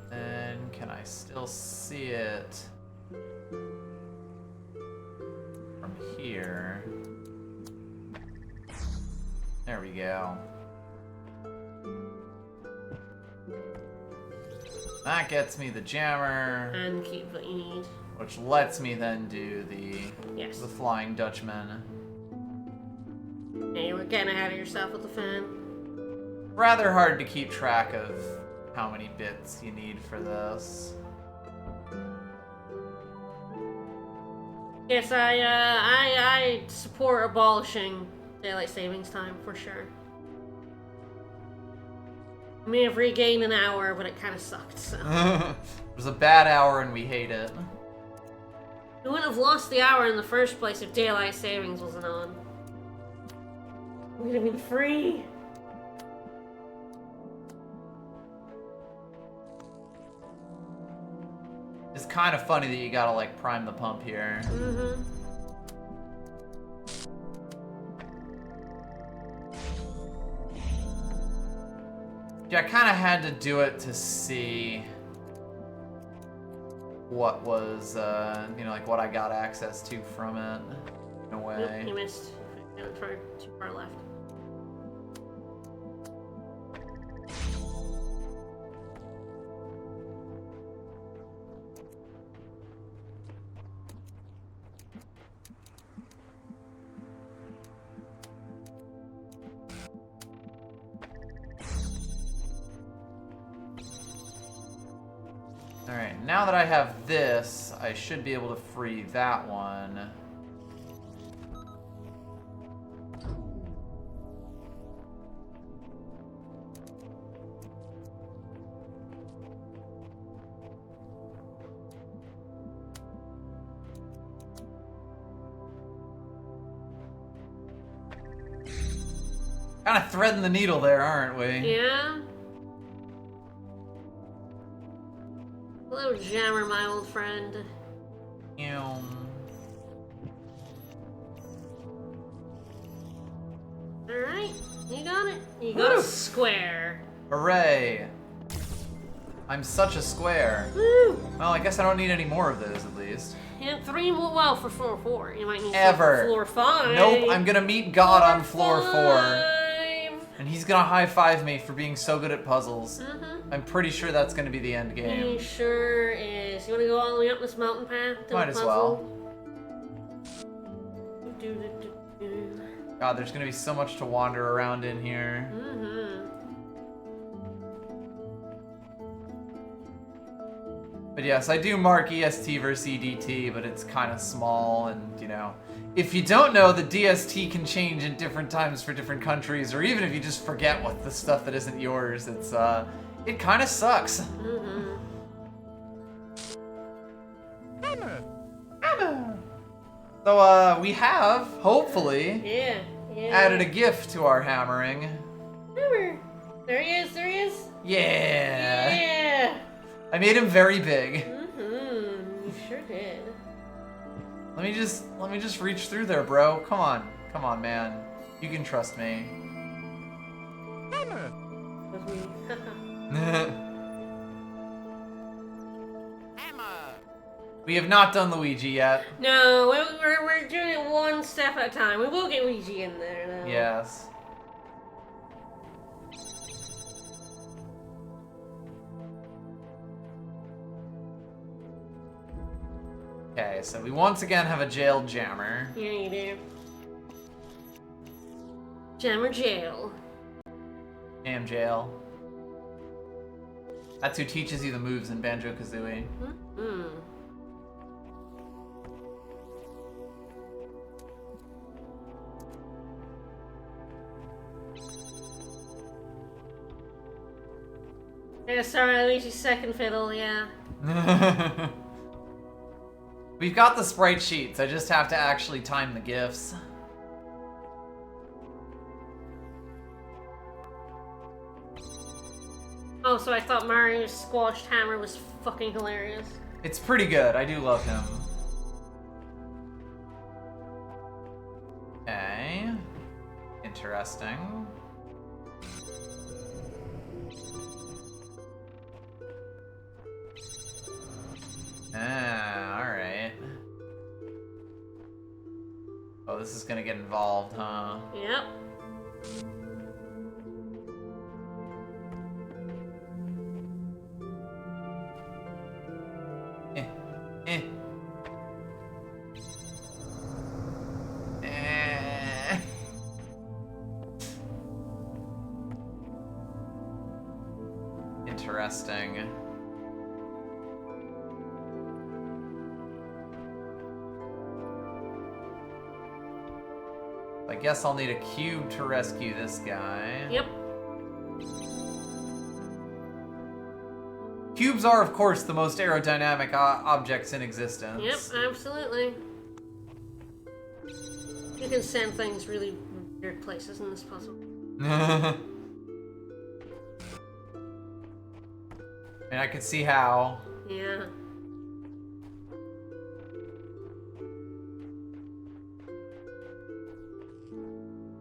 Then can I still see it from here? There we go. That gets me the jammer. And keep what you need. Which lets me then do the Yes. Flying Dutchman. Yeah, you were getting ahead of yourself with the fan. Rather hard to keep track of how many bits you need for this. Yes, I support abolishing daylight savings time for sure. I may have regained an hour, but it kind of sucked. So It was a bad hour and we hate it. we wouldn't have lost the hour in the first place if daylight savings wasn't on. We'd have been free. It's kind of funny that you gotta like prime the pump here. Mm-hmm. Yeah, I kind of had to do it to see what was, like what I got access to from it, in a way. Nope, you missed. You went far too far left. Alright, now that I have this, I should be able to free that one. Kind of threading the needle there, aren't we? Yeah. Hello, Jammer, my old friend. Alright, you got it. You got Woo! a square. Hooray! I'm such a square. Woo! Well, I guess I don't need any more of those, at least. And 3 more, well, for floor 4. You might need some Ever. for floor 5. Nope, I'm gonna meet God on floor 4. 5. And he's gonna high-five me for being so good at puzzles. Mm-hmm. I'm pretty sure that's gonna be the end game. He sure is. You wanna go all the way up this mountain path? To Might the as puzzle? well. God, there's gonna be so much to wander around in here. Mm-hmm. But yes, I do mark EST versus EDT, but it's kind of small, and you know, if you don't know, the DST can change in different times for different countries, or even if you just forget what the stuff that isn't yours, it's it kind of sucks. Mm-hmm. Hammer. So we have hopefully Yeah. added a gift to our hammering. Hammer. There he is. Yeah. Yeah. I made him very big. Mm-hmm. You sure did. Let me just reach through there, bro. Come on, man. You can trust me. With me. We have not done Luigi yet. No, we're doing it one step at a time. We will get Luigi in there, though. Yes. Okay, so we once again have a jailed jammer. Yeah, you do. Jammer jail. Jam jail. That's who teaches you the moves in Banjo-Kazooie. Mm-hmm. Yeah, sorry, Luigi's second fiddle, yeah. We've got the sprite sheets, I just have to actually time the gifts. Oh, so I thought Mario's squashed hammer was fucking hilarious. It's pretty good, I do love him. Okay. Interesting. Ah, alright. Oh, this is gonna get involved, huh? Yep. Eh. Eh. Eh. Interesting. I guess I'll need a cube to rescue this guy. Yep. Cubes are, of course, the most aerodynamic objects in existence. Yep, absolutely. You can send things really weird places in this puzzle. And I could see how. Yeah.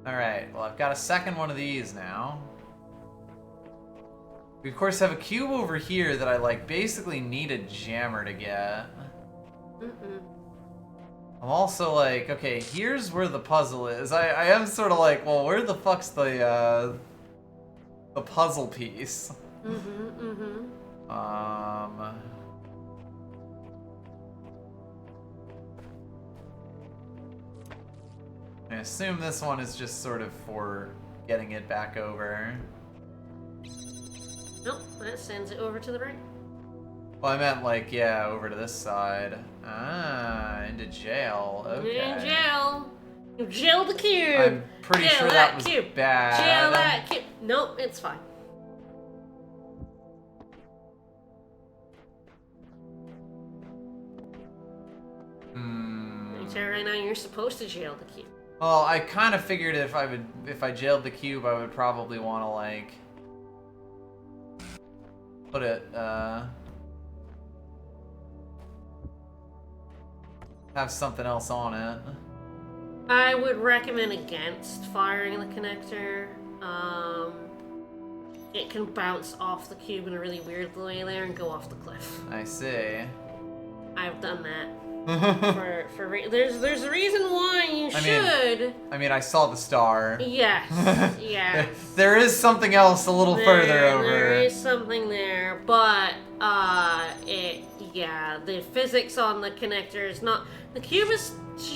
Alright, well, I've got a second one of these now. We, of course, have a cube over here that I, like, basically need a jammer to get. Mm-mm. I'm also like, okay, here's where the puzzle is. I am sort of like, well, where the fuck's the puzzle piece? Mm-hmm, mm-hmm. I assume this one is just sort of for getting it back over. Nope, that sends it over to the right. Well, I meant like, yeah, over to this side. Ah, into jail. Okay. In jail. You jailed the cube. I'm pretty Jail sure that was cube. bad. Jail that cube. Nope, it's fine. I tell you right now, you're supposed to jail the cube. Well, I kind of figured if I jailed the cube, I would probably want to like put it have something else on it. I would recommend against firing the connector. It can bounce off the cube in a really weird way there and go off the cliff. I see. I've done that. There's a reason why you should. I mean, I saw the star. Yes, yes. There is something else a little further over. There is something there, but the physics on the connector is not. The cube is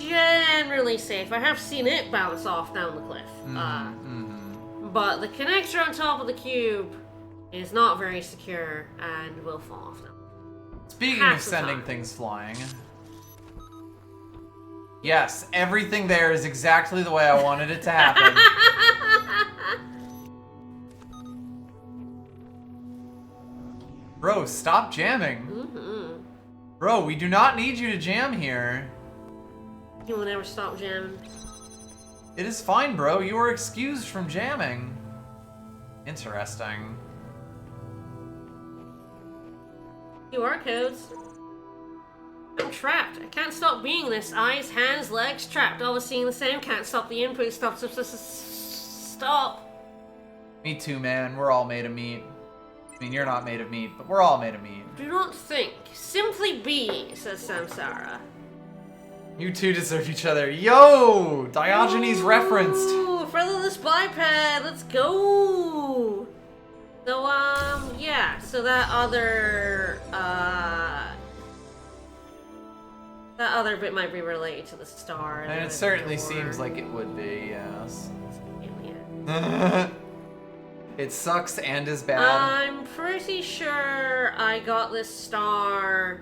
generally safe. I have seen it bounce off down the cliff. But the connector on top of the cube is not very secure and will fall off down. Speaking of sending things flying. Yes, everything there is exactly the way I wanted it to happen. Bro, stop jamming. Bro, we do not need you to jam here. You will never stop jamming. It is fine, bro. You are excused from jamming. Interesting. QR codes. I'm trapped. I can't stop being this. Eyes, hands, legs, trapped. Always seeing the same. Can't stop the input. Stop. Me too, man. We're all made of meat. I mean, you're not made of meat, but we're all made of meat. Do not think. Simply be, says Samsara. You two deserve each other. Yo! Diogenes referenced. Ooh, featherless biped. Let's go. So, yeah. So that other bit might be related to the star. And it certainly seems like it would be, yes. Yeah. It sucks and is bad. I'm pretty sure I got this star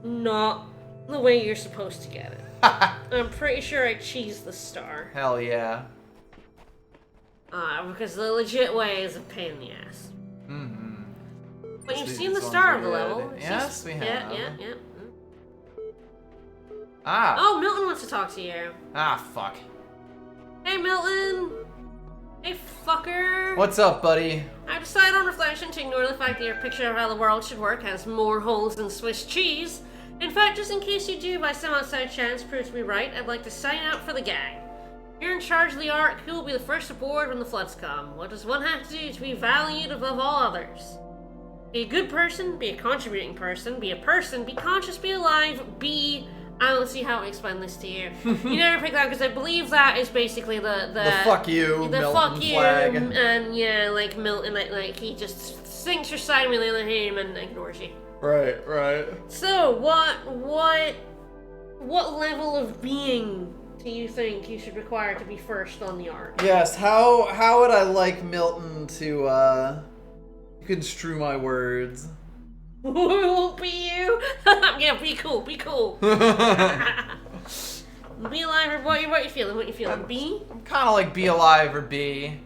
not the way you're supposed to get it. I'm pretty sure I cheesed the star. Hell yeah. Because the legit way is a pain in the ass. Mm-hmm. But you've seen the star of the level. Yes, we have. Yeah. Ah. Oh, Milton wants to talk to you. Ah, fuck. Hey, Milton. Hey, fucker. What's up, buddy? I decided on reflection to ignore the fact that your picture of how the world should work has more holes than Swiss cheese. In fact, just in case you do, by some outside chance, prove to be right, I'd like to sign out for the gang. You're in charge of the Ark. Who will be the first aboard when the floods come? What does one have to do to be valued above all others? Be a good person, be a contributing person, be conscious, be alive, be... I don't see how to explain this to you. You never pick that because I believe that is basically the fuck you, the Milton fuck you, flag. and yeah, like Milton, like he just sinks your side with the other him and ignores you. Right. So what level of being do you think you should require to be first on the Ark? Yes. How would I like Milton to construe my words? Won't be you. Yeah, be cool. Be alive or what you feeling? What you feeling? B? I'm kind of like be alive or B.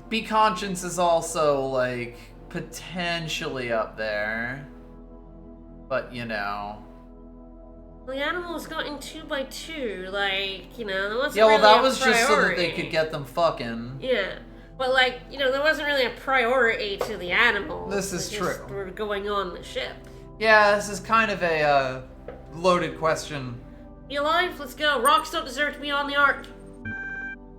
Be conscious is also like potentially up there, but you know. Well, the animals got in 2x2, like, you know, there wasn't Yeah, well, really that a was just so that they priority. could get them fucking. Yeah. But, like, you know, there wasn't really a priority to the animals. This is They just true. were going on the ship. Yeah, this is kind of a loaded question. Be alive? Let's go. Rocks don't deserve to be on the Ark.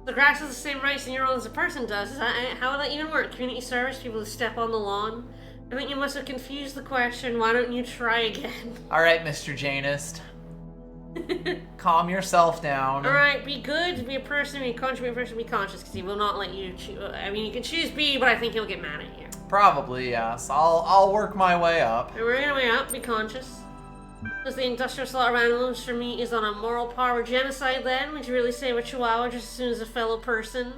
The grass has the same rights in your world as a person does. How would that even work? Community service? People who step on the lawn? I think you must have confused the question. Why don't you try again? Alright, Mr. Janist. Calm yourself down. Alright, be good, be a person, be a contributing person, be conscious, because he will not let you choose. I mean, you can choose B, but I think he'll get mad at you. Probably, yes. I'll work my way up. And we're gonna way up, be conscious. Because the industrial slaughter of animals for me is on a moral par with genocide then? Would you really say with Chihuahua just as soon as a fellow person?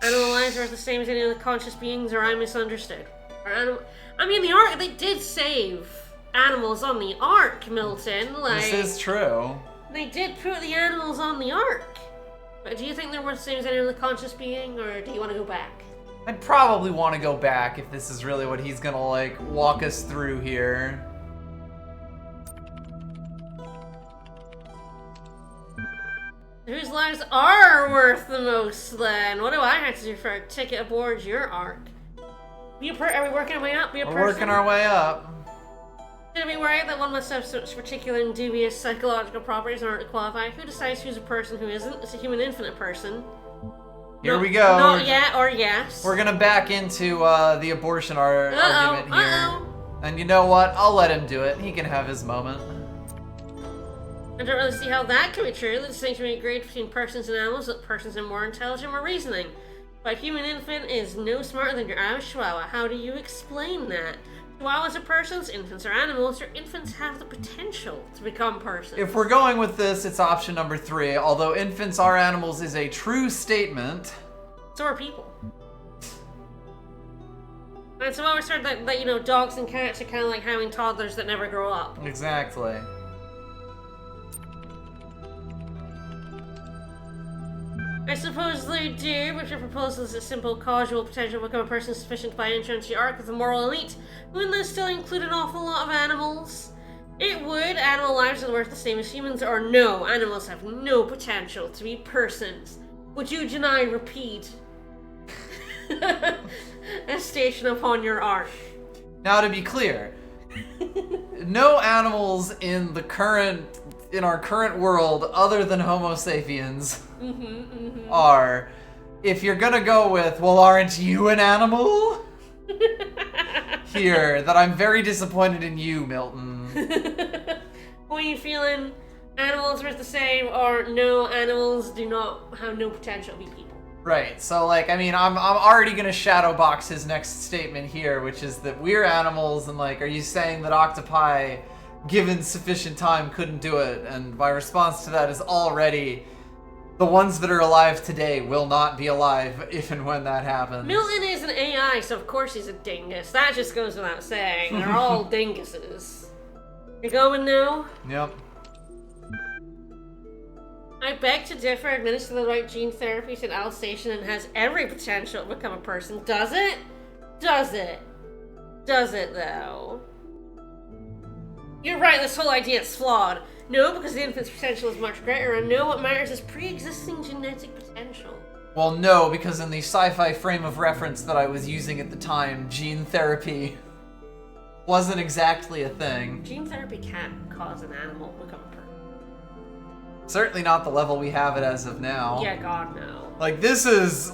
Animal lives are the same as any other conscious beings, or I misunderstood. I mean, the Ark, they did save animals on the Ark, Milton. Like, This is true. they did put the animals on the Ark. But do you think they're worth the same as any other conscious being, or do you want to go back? I'd probably want to go back if this is really what he's gonna, like, walk us through here. Whose lives are worth the most, then? What do I have to do for a ticket aboard your Ark? Are we working our way up? Be a We're person? working our way up. Should we worry that one must have such particular and dubious psychological properties in order to qualify? Who decides who's a person, who isn't? It's a human infinite person. Here we go. Not yet or yes. We're gonna back into the abortion argument here. And you know what? I'll let him do it. He can have his moment. I don't really see how that can be true. The distinction being great between persons and animals, that persons are more intelligent, more reasoning. But a human infant is no smarter than your average chihuahua. How do you explain that? Chihuahuas are persons, infants are animals, or infants have the potential to become persons. If we're going with this, it's option number 3. Although infants are animals is a true statement. So are people. And so I always heard that, you know, dogs and cats are kind of like having toddlers that never grow up. Exactly. I suppose they do, but your proposal is a simple, causal potential to become a person sufficient by entering into your arc of the moral elite. Wouldn't this still include an awful lot of animals? It would. Animal lives are worth the same as humans, or no, animals have no potential to be persons. Would you deny, repeat, a station upon your arc? Now, to be clear, no animals in our current world, other than Homo sapiens, are. If you're gonna go with, well, aren't you an animal? Here, that I'm very disappointed in you, Milton. What are you feeling? Animals are the same, or no, animals do not have no potential to be people? Right, so like, I mean, I'm already gonna shadow box his next statement here, which is that we're animals, and like, are you saying that octopi, given sufficient time, couldn't do it? And my response to that is already, the ones that are alive today will not be alive if and when that happens. Milton is an AI, so of course he's a dingus. That just goes without saying. They're all dinguses. You going now? Yep. I beg to differ. Administer the right gene therapy to an Alsatian and has every potential to become a person. Does it? Does it? Does it, though? You're right, this whole idea is flawed. No, because the infant's potential is much greater, and no, what matters is pre-existing genetic potential. Well, no, because in the sci-fi frame of reference that I was using at the time, gene therapy wasn't exactly a thing. Gene therapy can't cause an animal to become a person. Certainly not the level we have it as of now. Yeah, God, no. Like, this is...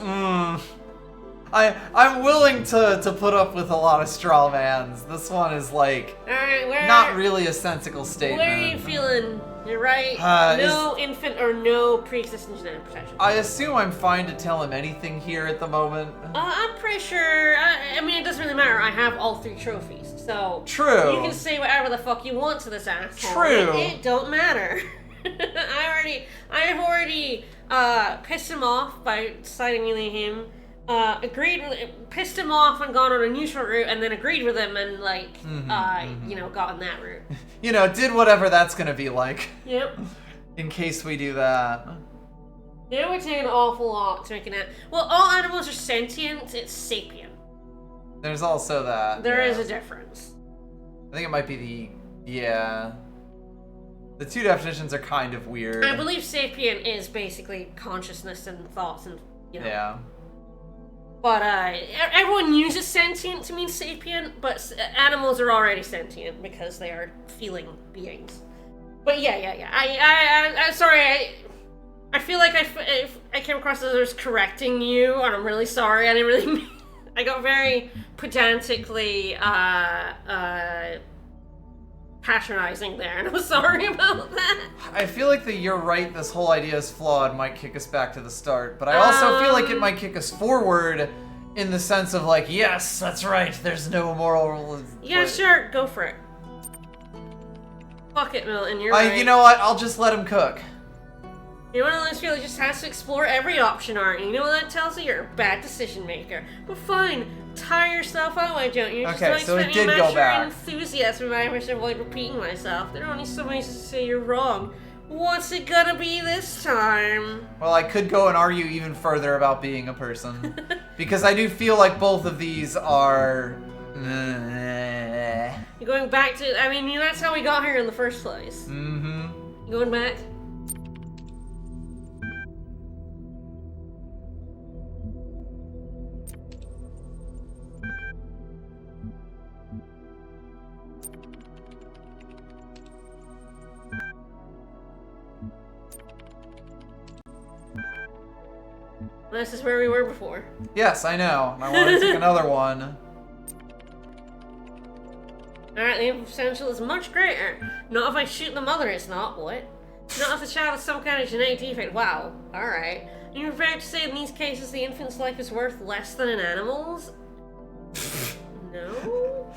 I'm willing to put up with a lot of straw mans. This one is like... Alright, not really a sensical statement. Where are you feeling? You're right. No infant or no pre-existing genetic potential. I assume I'm fine to tell him anything here at the moment. I'm pretty sure. I mean, it doesn't really matter. I have all 3 trophies, so true. You can say whatever the fuck you want to this asshole. True. It don't matter. I have already pissed him off by siding with him. Pissed him off and gone on a neutral route, and then agreed with him and like, you know, got on that route. You know, did whatever that's gonna be like. Yep. In case we do that. It would take an awful lot to make an animal. Well, all animals are sentient. It's sapient. There's also that. There is a difference. I think it might be the 2 definitions are kind of weird. I believe sapient is basically consciousness and thoughts and, you know. Yeah. But everyone uses sentient to mean sapient, but animals are already sentient because they are feeling beings. But yeah. I'm sorry. I feel like I came across as I was correcting you, and I'm really sorry. I didn't really mean... I got very pedantically patronizing there, and I'm sorry about that. I feel like the "you're right, this whole idea is flawed" might kick us back to the start, but I also feel like it might kick us forward in the sense of like, yes, that's right, there's no moral... Yeah, sure, go for it. Fuck it, Milton, you're right. You know what, I'll just let him cook. You're one of those people that just has to explore every option, aren't you? You know what that tells you? You're a bad decision maker. But fine, tire yourself out, why don't you? Okay, just so it did match go your back. enthusiasm, and I wish to avoid repeating myself. There are only so many to say you're wrong. What's it gonna be this time? Well, I could go and argue even further about being a person. Because I do feel like both of these are... You're going back to... I mean, that's how we got here in the first place. Mm-hmm. You going back? This is where we were before. Yes, I know. I want to take another one. Alright, the potential is much greater. Not if I shoot the mother, it's not. What? Not if the child has some kind of genetic defect. Wow. Alright. Are you prepared to say in these cases the infant's life is worth less than an animal's? No?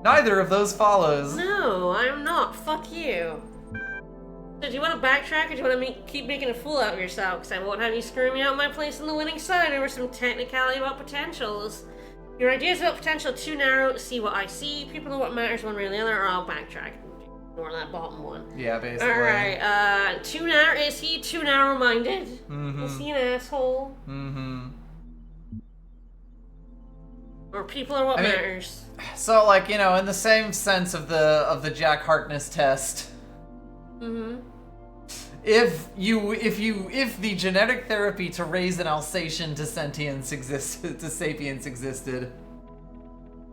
Neither of those follows. No, I'm not. Fuck you. So do you want to backtrack or do you want to keep making a fool out of yourself? Because I won't have you screwing me out my place on the winning side over some technicality about potentials. Your ideas about potential too narrow to see what I see. People know what matters one way or the other, or I'll backtrack. Ignore that bottom one. Yeah, basically. Alright, too narrow. Is he too narrow-minded? Mm-hmm. Is he an asshole? Mm-hmm. Or people are what I mean, matters? So, like, you know, in the same sense of the Jack Harkness test. Mm-hmm. If the genetic therapy to raise an Alsatian to sapience existed,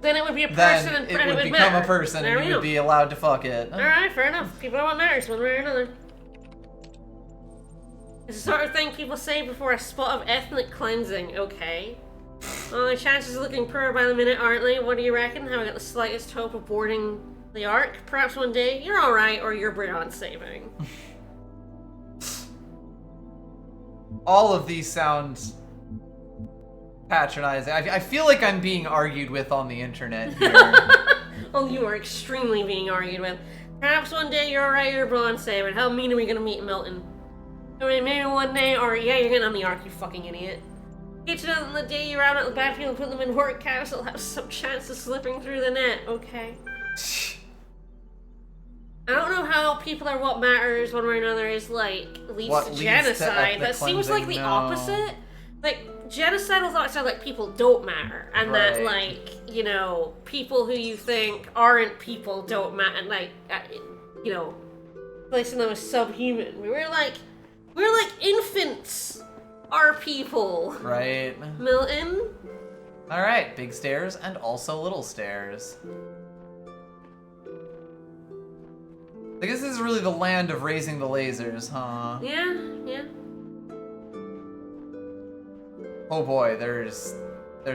then it would be a person then and it would become matter. a person There and we you would go. be allowed to fuck it. Alright, fair enough. People are what matters, one way or another. It's the sort of thing people say before a spot of ethnic cleansing, okay. Well, the chances are looking poorer by the minute, aren't they? What do you reckon? Have I got the slightest hope of boarding the Ark? Perhaps one day you're alright or you're beyond saving. All of these sound patronizing. I feel like I'm being argued with on the internet here. Oh, you are extremely being argued with. Perhaps one day you're alright, you're beyond saving. How mean are we gonna meet Milton? I mean, maybe one day, or yeah, you're getting on the Ark, you fucking idiot. Get to know them the day you're out at the battlefield and put them in work camps, they'll have some chance of slipping through the net, okay? I don't know how people are what matters one way or another is like leads What to leads to genocide. ethnic That seems like the cleansing? No. opposite. Like genocidal thoughts are like people don't matter, and that Right. like you know people who you think aren't people don't matter. Like you know, placing them as subhuman. We're like infants are people. Right. Milton. Alright, big stairs and also little stairs. I guess this is really the land of raising the lasers, huh? Yeah. Oh boy, there's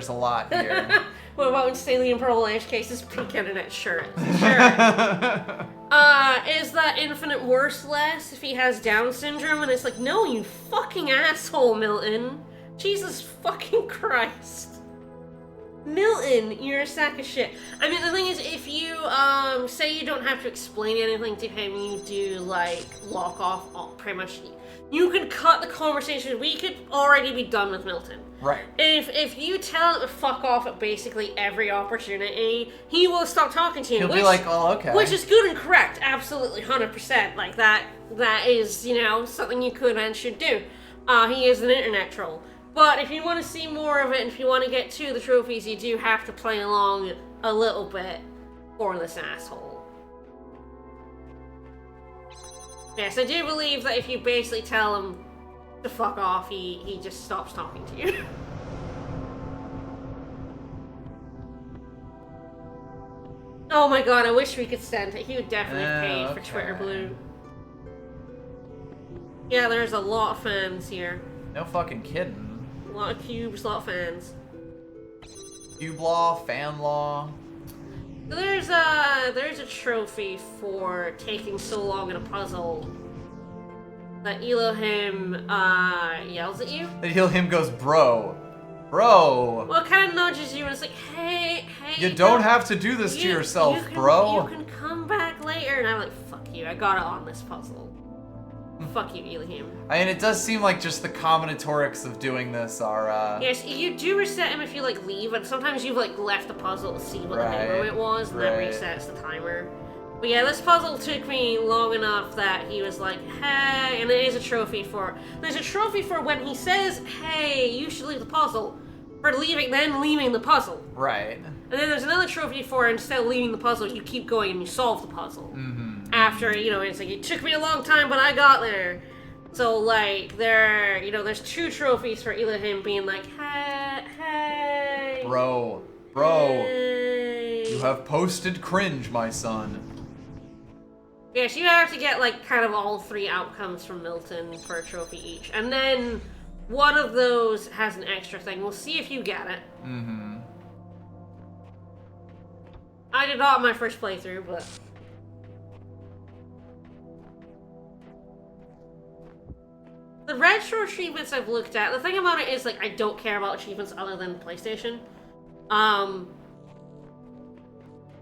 a lot here. What about when Stanley and Purple Edge cases peak internet? Sure. Is that infinite worthless if he has Down syndrome? And it's like, no, you fucking asshole, Milton. Jesus fucking Christ. Milton, you're a sack of shit. I mean, the thing is, if you, say you don't have to explain anything to him, you do, like, lock off pretty much. You could cut the conversation. We could already be done with Milton. Right. If you tell him to fuck off at basically every opportunity, he will stop talking to you. He'll be like, oh, okay. Which is good and correct, absolutely, 100%. Like, that is, you know, something you could and should do. He is an internet troll. But if you want to see more of it, and if you want to get to the trophies, you do have to play along a little bit for this asshole. Yes, I do believe that if you basically tell him to fuck off, he just stops talking to you. Oh my god, I wish we could send it. He would definitely have paid for Twitter Blue. Yeah, there's a lot of fans here. No fucking kidding. A lot of cubes, a lot of fans. Cube law, fan law. So there's a trophy for taking so long in a puzzle that Elohim yells at you. That him goes, bro. Well, Well, it kind of nudges you and it's like, hey, you don't have to do this to yourself, bro. You can come back later. And I'm like, fuck you, I got it on this puzzle. Fuck you, Elohim. I mean, it does seem like just the combinatorics of doing this are, Yes, you do reset him if you, like, leave, and sometimes you've, like, left the puzzle to see what the number it was, and that resets the timer. But yeah, this puzzle took me long enough that he was like, hey, and there is a trophy for... There's a trophy for when he says, hey, you should leave the puzzle, for leaving the puzzle. Right. And then there's another trophy for instead of leaving the puzzle, you keep going and you solve the puzzle. Mm-hmm. After, you know, it's like, it took me a long time, but I got there. So, like, there's 2 trophies for Elohim being like, hey. Bro. Hey. You have posted cringe, my son. Yes, you have to get, like, kind of all 3 outcomes from Milton for a trophy each. And then one of those has an extra thing. We'll see if you get it. Mm-hmm. I did not in my first playthrough, but... The retro achievements I've looked at, the thing about it is, like, I don't care about achievements other than PlayStation.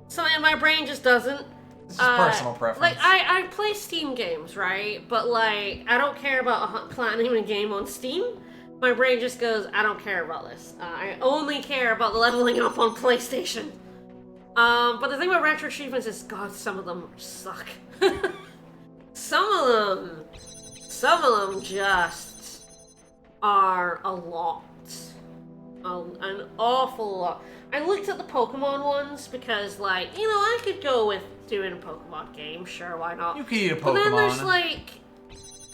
Something in my brain just doesn't. It's just personal preference. Like, I play Steam games, right? But, like, I don't care about platinum a game on Steam. My brain just goes, I don't care about this. I only care about the leveling up on PlayStation. But the thing about retro achievements is, God, some of them suck. Some of them just are a lot. An awful lot. I looked at the Pokemon ones because, like, you know, I could go with doing a Pokemon game. Sure, why not? You could eat a Pokemon. But then there's, like,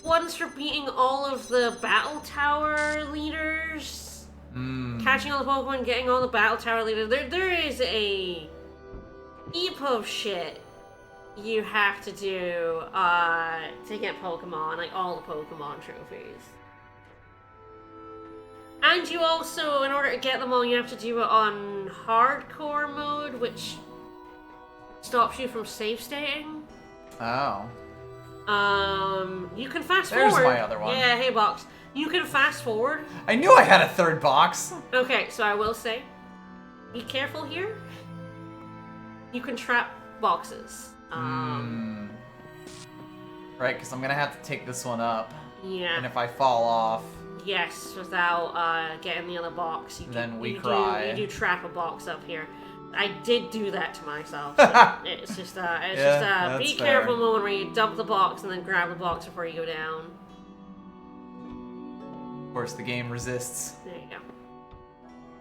ones for beating all of the Battle Tower leaders. Catching all the Pokemon, getting all the Battle Tower leaders. There is a heap of shit you have to do to get Pokemon, like all the Pokemon trophies. And you also, in order to get them all, you have to do it on hardcore mode, which stops you from save stating. Oh. You can fast There's forward. my other one. Yeah, hey box. You can fast forward. I knew I had a third box. Okay, so I will say, be careful here. You can trap boxes. Right, because I'm gonna have to take this one up. Yeah. And if I fall off, Yes, without getting the other box. Then we cry. You do trap a box up here. I did do that to myself. So it's just that's be fair. careful moment where you dump the box and then grab the box before you go down. of course, the game resists There you go.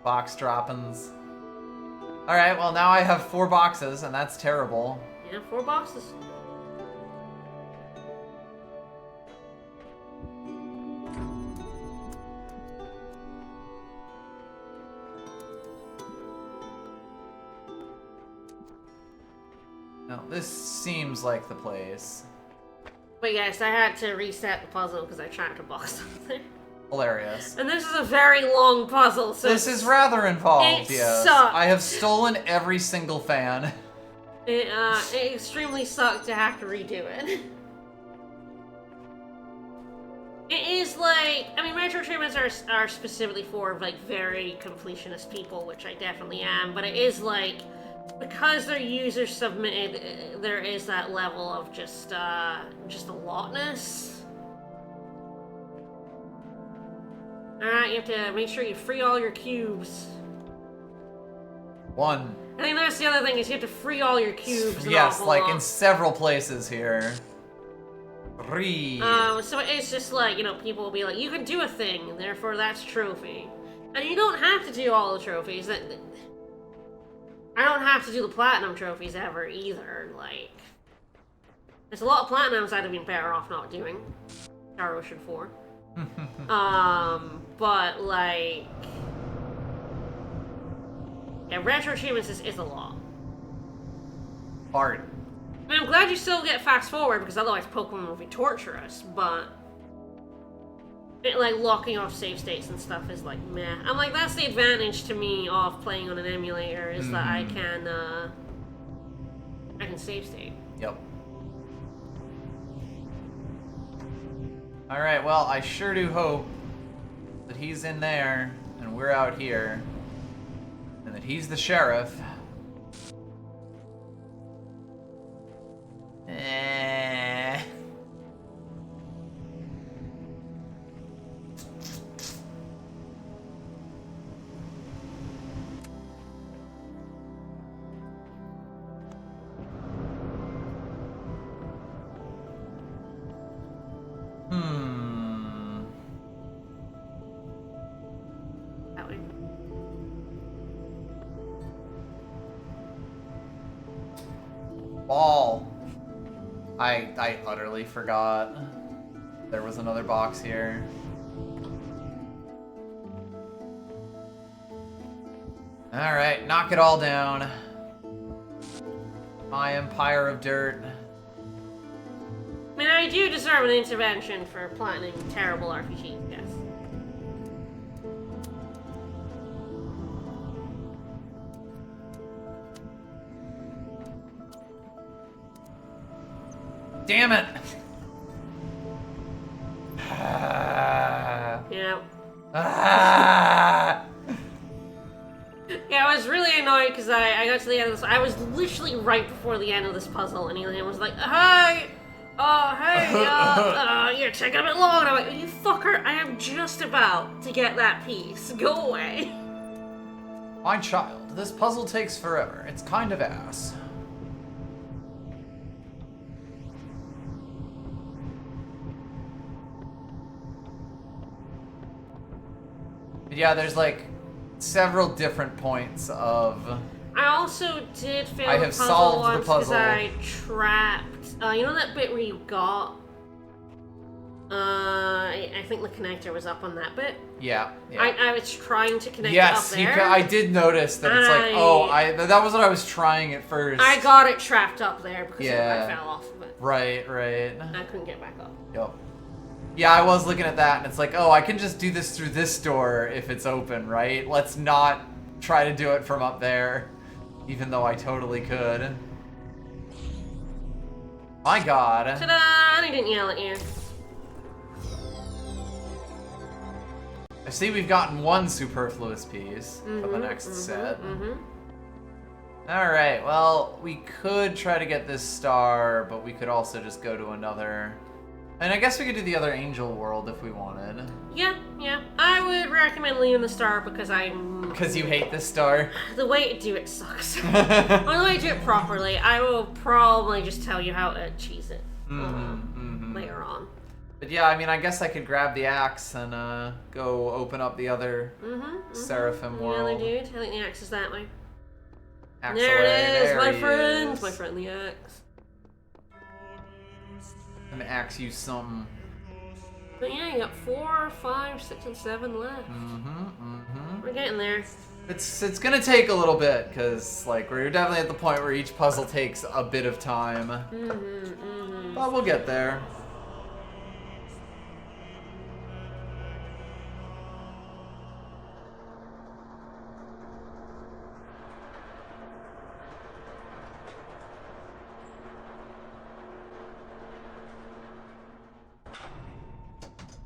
box droppings. Alright, well now I have 4 boxes, and that's terrible. Yeah, 4 boxes. Now, this seems like the place. But yes, I had to reset the puzzle because I trapped a box up there. Hilarious. And this is a very long puzzle, so This is rather involved, it yes. sucks. I have stolen every single fan. it extremely sucked to have to redo it. It is like, I mean, retro achievements are specifically for like very completionist people, which I definitely am, but it is like, because they're user submitted, there is that level of just a lotness. Alright, you have to make sure you free all your cubes. 1. I think that's the other thing, is you have to free all your cubes. Yes, like in several places here. 3. So it's just like, you know, people will be like, you can do a thing, and therefore that's trophy. And you don't have to do all the trophies. I don't have to do the platinum trophies ever either. Like, there's a lot of platinums I'd have been better off not doing. Star Ocean 4. But like, yeah, retro achievements is a lot. Bart. I mean, I'm glad you still get fast forward because otherwise Pokemon would be torturous. But it, like, locking off save states and stuff is like meh. I'm like, that's the advantage to me of playing on an emulator is that I can save state. Yep. Alright, well, I sure do hope that he's in there and we're out here. And that he's the sheriff. That way. Ball. I utterly forgot. There was another box here. Alright, knock it all down. My empire of dirt. I mean, I do deserve an intervention for platinum terrible RPGs, yes. Damn it! Yeah. Ah. Yeah, I was really annoyed because I got to the end of this. I was literally right before the end of this puzzle, and Elian was like, "Hey, you're taking a bit long." And I'm like, "You fucker! I am just about to get that piece. Go away." My child, this puzzle takes forever. It's kind of ass. But yeah, there's like several different points of. I also did fail I the have puzzle solved the once because puzzle. I trapped. You know that bit where you got. I think the connector was up on that bit. Yeah. I was trying to connect Yes, it up there. I did notice that it's like, that was what I was trying at first. I got it trapped up there because Yeah. I fell off of it. Right. I couldn't get back up. Yep. Yeah, I was looking at that and it's like, oh, I can just do this through this door if it's open, right? Let's not try to do it from up there, even though I totally could. My God. Ta-da! I didn't yell at you. I see we've gotten one superfluous piece for the next set. Alright, well, we could try to get this star, but we could also just go to another. And I guess we could do the other angel world if we wanted. Yeah. I would recommend leaving the star because Because you hate this star? the way to do it sucks. Or the way to do it properly, I will probably just tell you how to cheese it later on. But yeah, I mean, I guess I could grab the axe and go open up the other Seraphim world. The other dude, I think the axe is that way. Axe There away. it is, There my he friend. is. My friend the axe. I'm gonna axe you something. But yeah, you got 4, 5, 6, and 7 left. We're getting there. It's gonna take a little bit, because like we're definitely at the point where each puzzle takes a bit of time. But we'll get there.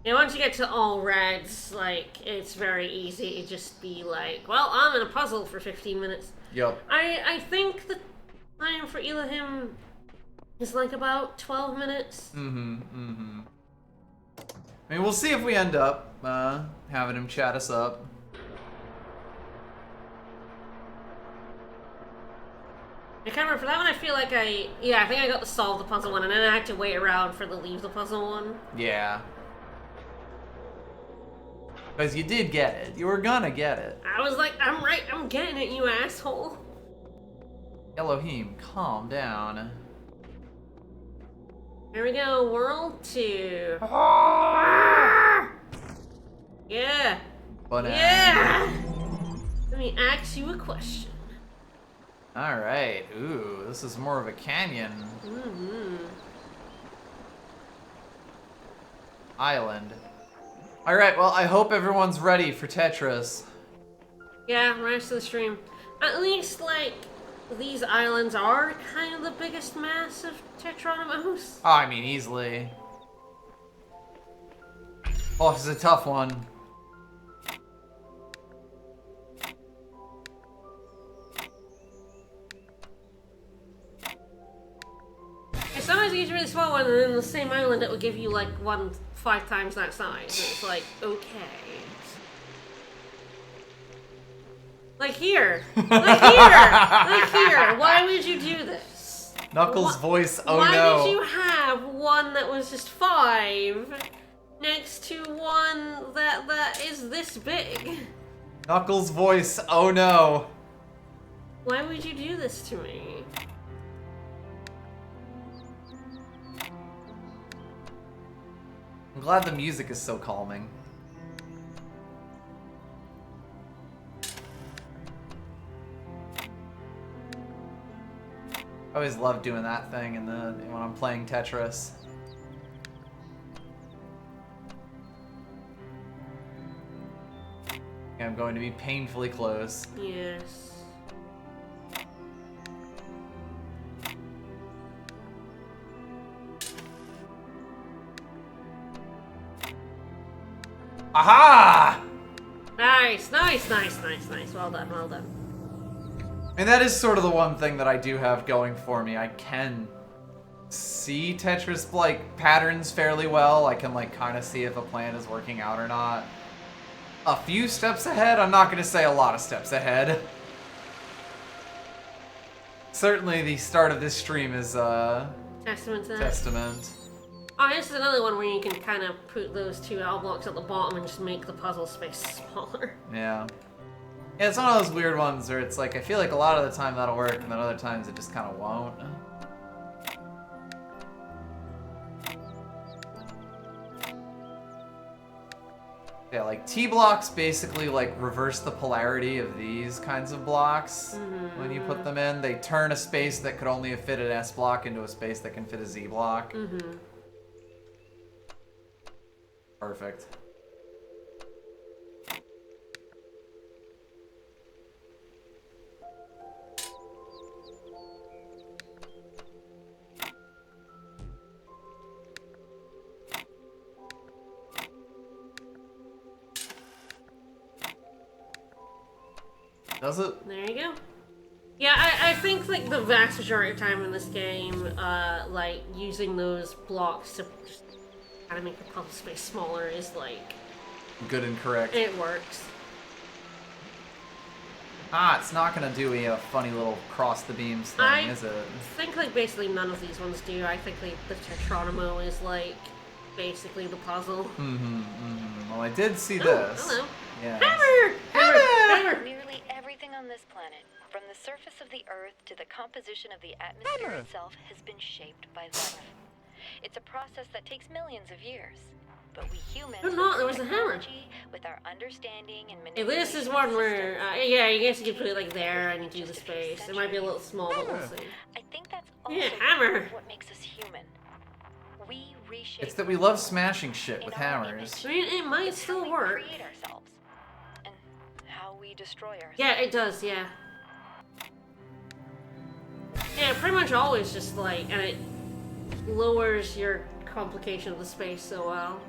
And once you get to all reds, like, it's very easy to just be like, well, I'm in a puzzle for 15 minutes. Yep. I think the time for Elohim is like about 12 minutes. I mean, we'll see if we end up having him chat us up. I can't remember, for that one I feel like I think I got the solve the puzzle one, and then I had to wait around for the leave the puzzle one. Yeah. Because you did get it. You were gonna get it. I was like, I'm getting it, you asshole. Elohim, calm down. Here we go, world 2. Yeah. Banana. Yeah! Let me ask you a question. Alright. Ooh, this is more of a canyon. Island. Alright, well, I hope everyone's ready for Tetris. Yeah, rest of the stream. At least, like, these islands are kind of the biggest mass of Tetronimos. Oh, I mean, easily. Oh, this is a tough one. It's sometimes you get a really small one, and then the same island it will give you, like, one 5 times that size. And it's like, okay. Like here. Like here. Why would you do this? Knuckles' voice, oh Why no. did you have one that was just 5 next to one that is this big? Knuckles' voice, oh no. Why would you do this to me? I'm glad the music is so calming. I always love doing that thing when I'm playing Tetris. I'm going to be painfully close. Yes. Aha! Nice. Well done. And that is sort of the one thing that I do have going for me. I can see Tetris like patterns fairly well. I can like kind of see if a plan is working out or not. A few steps ahead. I'm not going to say a lot of steps ahead. Certainly the start of this stream is Testament to that. testament. Oh, this is another one where you can kind of put those two L blocks at the bottom and just make the puzzle space smaller. Yeah. Yeah, it's one of those weird ones where it's like, I feel like a lot of the time that'll work, and then other times it just kind of won't. Yeah, like T blocks basically like reverse the polarity of these kinds of blocks. When you put them in, they turn a space that could only have fit an S block into a space that can fit a Z block. Perfect. Does it? There you go. Yeah, I think like the vast majority of time in this game, like using those blocks to just kind of make the puzzle space smaller is like Good and correct. it works. It's not gonna do a funny little cross the beams thing, is it? I think like basically none of these ones do. I think like the Tetronimo is like basically the puzzle. Well, I did see Oh, this. hello. Yeah. Hammer! Nearly everything on this planet, from the surface of the Earth to the composition of the atmosphere itself, has been shaped by life. It's a process that takes millions of years. But we humans, Oh, no, with there was a hammer. technology, with our understanding and Hey, this is manipulation one of where, systems, yeah, you guess you could put it like there and you do the just a few space. It might be a little small, but we'll see. I think that's also Yeah, hammer. what makes us human. We reshape. It's that we love smashing shit in with our hammers. I mean, it might It's how still we work. create ourselves and how we destroy ourselves. Yeah, it does, yeah. Yeah, pretty much always just like, and it lowers your complication of the space so well.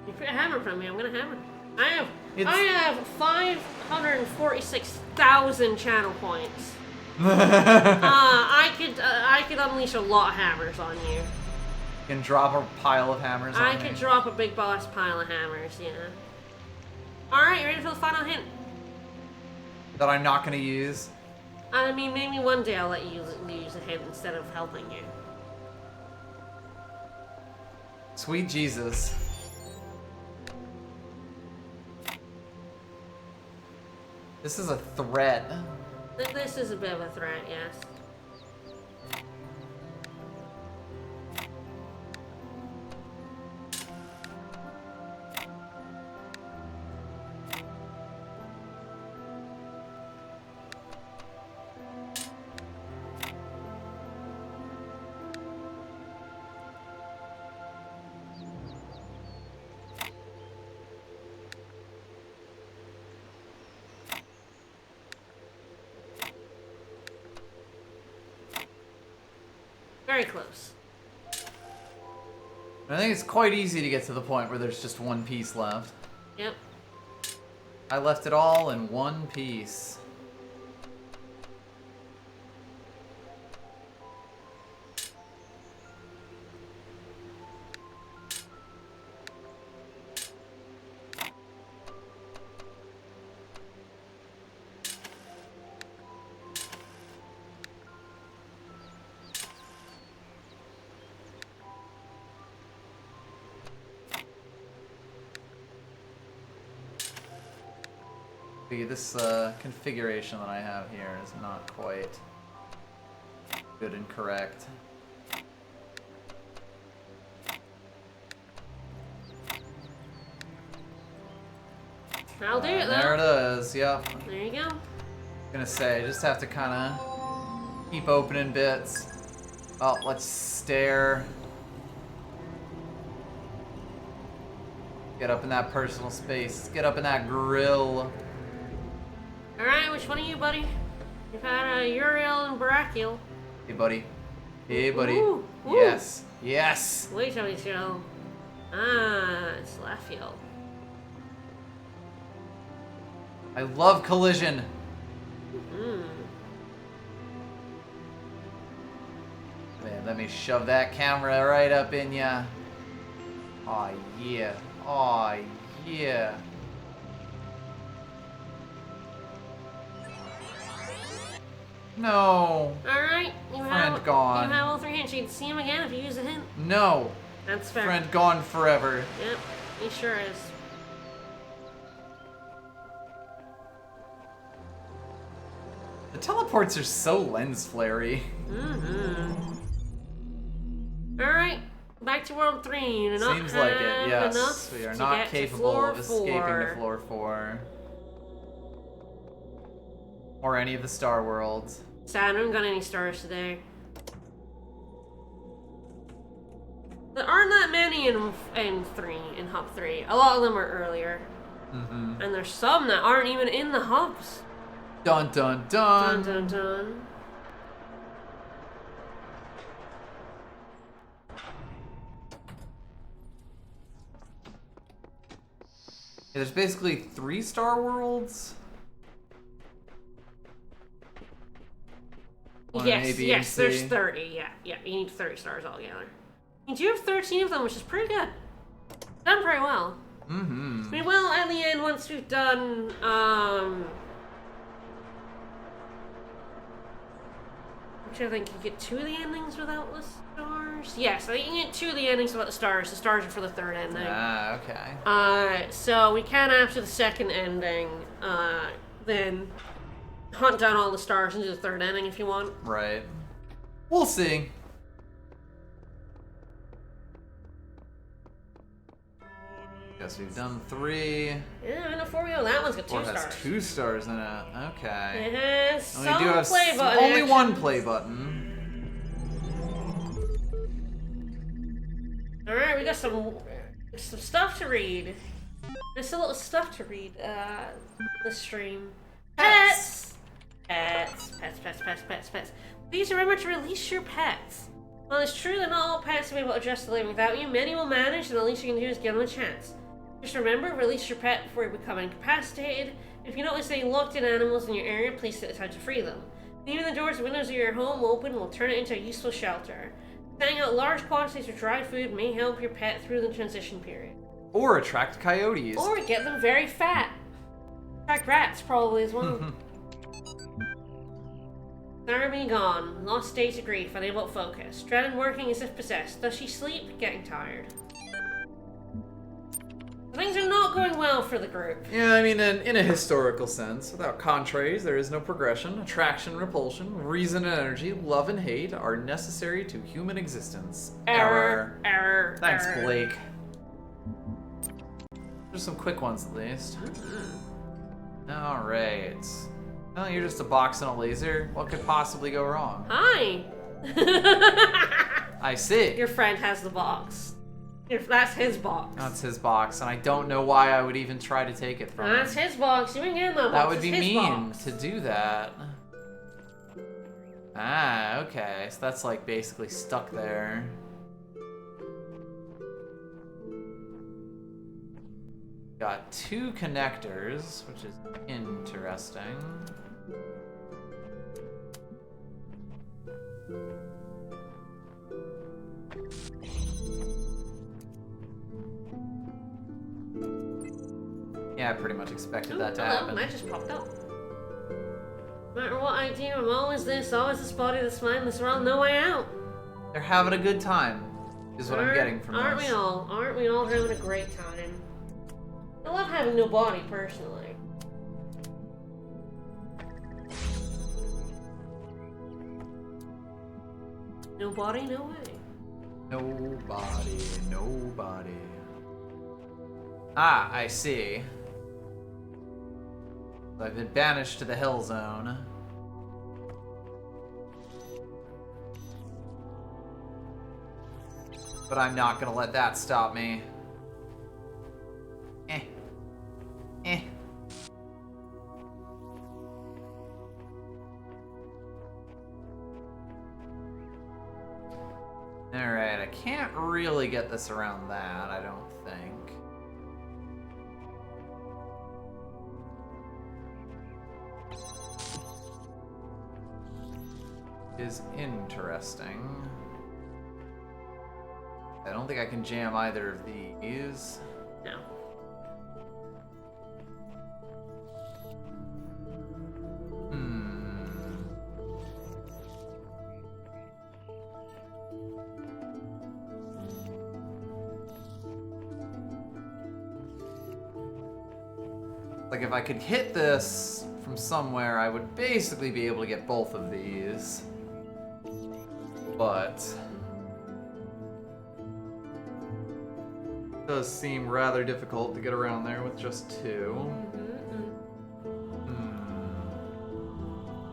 You put a hammer from me, I'm gonna hammer. I have 546,000 channel points. I could unleash a lot of hammers on you. You can drop a pile of hammers I on could me. drop a big boss pile of hammers, yeah. Alright, you ready for the final hint? That I'm not gonna use. I mean, maybe one day I'll let you use a hint instead of helping you. Sweet Jesus. This is a threat. This is a bit of a threat, yes. Very close. I think it's quite easy to get to the point where there's just one piece left. Yep. I left it all in one piece. This configuration that I have here is not quite good and correct. I'll do it, There though. it is, yep. There you go. Gonna say, I just have to kind of keep opening bits. Oh, let's stare. Get up in that personal space. Get up in that grill. Alright, which one are you, buddy? You've had a Uriel and Brachial. Hey, buddy. Hey, buddy. Ooh, ooh. Yes. Yes. Wait till we show. Ah, it's Laffield. I love collision. Man, let me shove that camera right up in ya. Aw, yeah. Aw, yeah. No. Alright, Friend gone. You have all 3 hints. You can see him again if you use a hint. No. That's fair. Friend gone forever. Yep, he sure is. The teleports are so lens flary. Alright, back to World 3. You do not Seems have like it, yes. enough We are to not get to capable floor of escaping 4. to floor 4. Or any of the Star Worlds. Sad, I haven't got any stars today. There aren't that many in Hub 3. A lot of them are earlier. And there's some that aren't even in the hubs. Dun dun dun. Dun dun dun. Yeah, there's basically 3 Star Worlds. One in A, B, and Yes, C. there's 30. Yeah, you need 30 stars altogether. You do have 13 of them, which is pretty good. Done pretty well. We will, at the end, once we've done, which I think you get 2 of the endings without the stars. Yes, I think you get 2 of the endings without the stars. The stars are for the 3rd ending. Ah, okay. So we can, after the 2nd ending, then hunt down all the stars and do the 3rd ending if you want. Right. We'll see. Guess we've done 3. Yeah, I know 4 wheel. That one's got 2 Or stars. has 2 stars in it. Okay. It has And some we do have play button only actions. 1 play button. Alright, we got some stuff to read. There's a little stuff to read, this stream. Pets! Pets. Please remember to release your pets. While it's true that not all pets will be able to adjust to living without you, many will manage, and the least you can do is give them a chance. Just remember, release your pet before you become incapacitated. If you notice any locked-in animals in your area, please take the time to free them. Leaving the doors and windows of your home open will turn it into a useful shelter. Sending out large quantities of dry food may help your pet through the transition period. Or attract coyotes. Or get them very fat. Attract rats, probably, as well. Narrabee gone. Lost state of grief, unable to focus. Dreaded working as if possessed. Does she sleep? Getting tired. Things are not going well for the group. Yeah, I mean, in a historical sense, without contraries, there is no progression. Attraction, repulsion, reason and energy, love and hate are necessary to human existence. Error. Thanks, Blake. There's some quick ones, at least. Alright. Well, you're just a box and a laser. What could possibly go wrong? Hi. I see. Your friend has the box. That's his box. That's his box, and I don't know why I would even try to take it from him. That's his box. You ain't getting that box. That would It's be his mean box. to do that. Ah, okay. So that's like basically stuck there. Got 2 connectors, which is interesting. Yeah, I pretty much expected that to Hello, happen. that just popped up. No matter what I do, I'm always this body that's mine, this world, no way out. They're having a good time, is what I'm getting from Aren't this. we all? Aren't we all having a great time? I love having no body, personally. No body, no way. Nobody. Ah, I see. I've been banished to the Hell Zone. But I'm not gonna let that stop me. Eh. Alright, I I can't really get this around that, I don't think. Is interesting. I don't think I can jam either of these. No. Like if I could hit this from somewhere, I would basically be able to get both of these. But it does seem rather difficult to get around there with just two.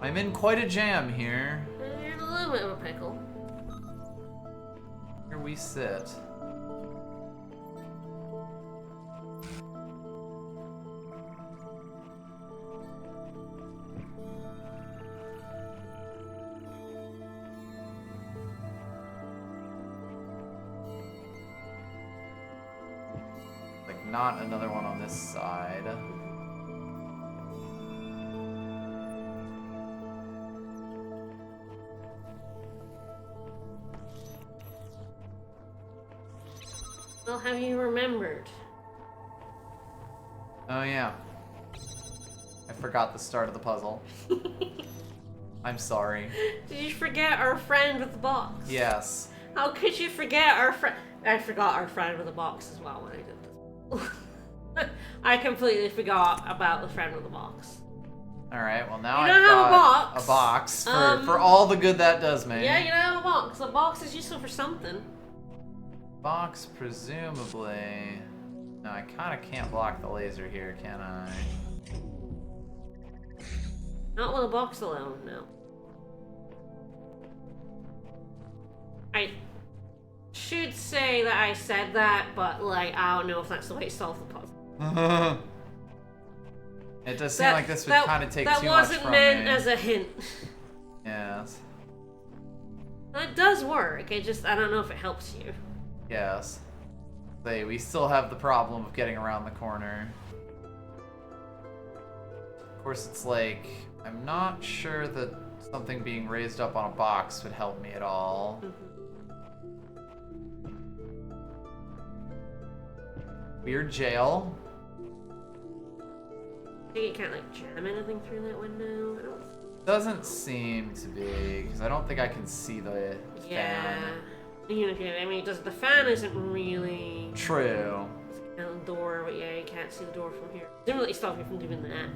I'm in quite a jam here. You're in a little bit of a pickle. Here we sit. Like, not another one on this side. Well, have you remembered? Oh yeah. I forgot the start of the puzzle. I'm sorry. Did you forget our friend with the box? Yes. How could you forget our friend? I forgot our friend with the box as well when I did this. I completely forgot about the friend with the box. Alright, well now You I've don't have a got box. a box for all the good that does me. Yeah, you don't have a box. A box is useful for something. Box, presumably. No, I kind of can't block the laser here, can I? Not with a box alone, no. I should say that I said that, but like I don't know if that's the way to solve the puzzle. It does seem like this would kind of take too much from me. That wasn't meant as a hint. Yes. It does work. It just I don't know if it helps you. Yes. Say, we still have the problem of getting around the corner. Of course, it's like, I'm not sure that something being raised up on a box would help me at all. Weird jail. I think you can't like jam anything through that window. I don't. Doesn't seem to be, because I don't think I can see the fan. Even if you, I mean, the fan isn't really True. a door, but yeah, you can't see the door from here. Didn't really stop you from doing that.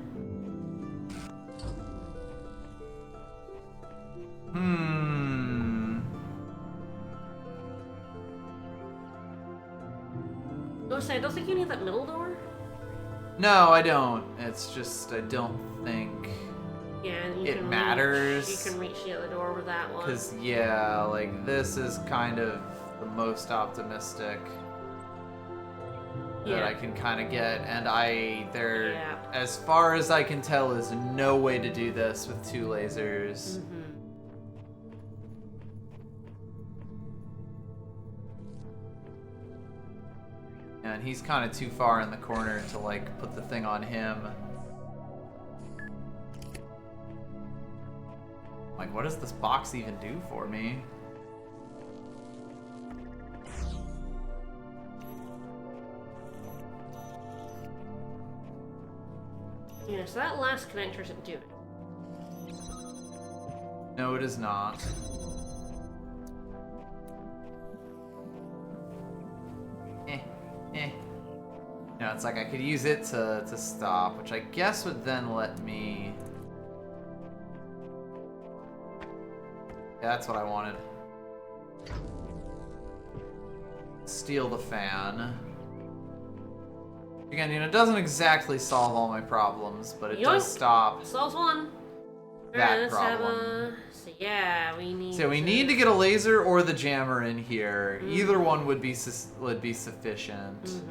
I don't think you need that middle door. No, I don't. It's just, I don't think Yeah, and it matters. You can reach the other door with that one. Because, yeah, like, this is kind of the most optimistic that I can kind of get. And as far as I can tell, is no way to do this with two lasers. And he's kind of too far in the corner to, like, put the thing on him. Like, what does this box even do for me? Yeah, so that last connector isn't doing it. No, it is not. You know, it's like I could use it to stop, which I guess would then let me... Yeah, that's what I wanted. Steal the fan. Again, you know, it doesn't exactly solve all my problems, but it does stop Solves one. that let's problem. So yeah, we need. So we need to get a laser or the jammer in here. Either one would be sufficient.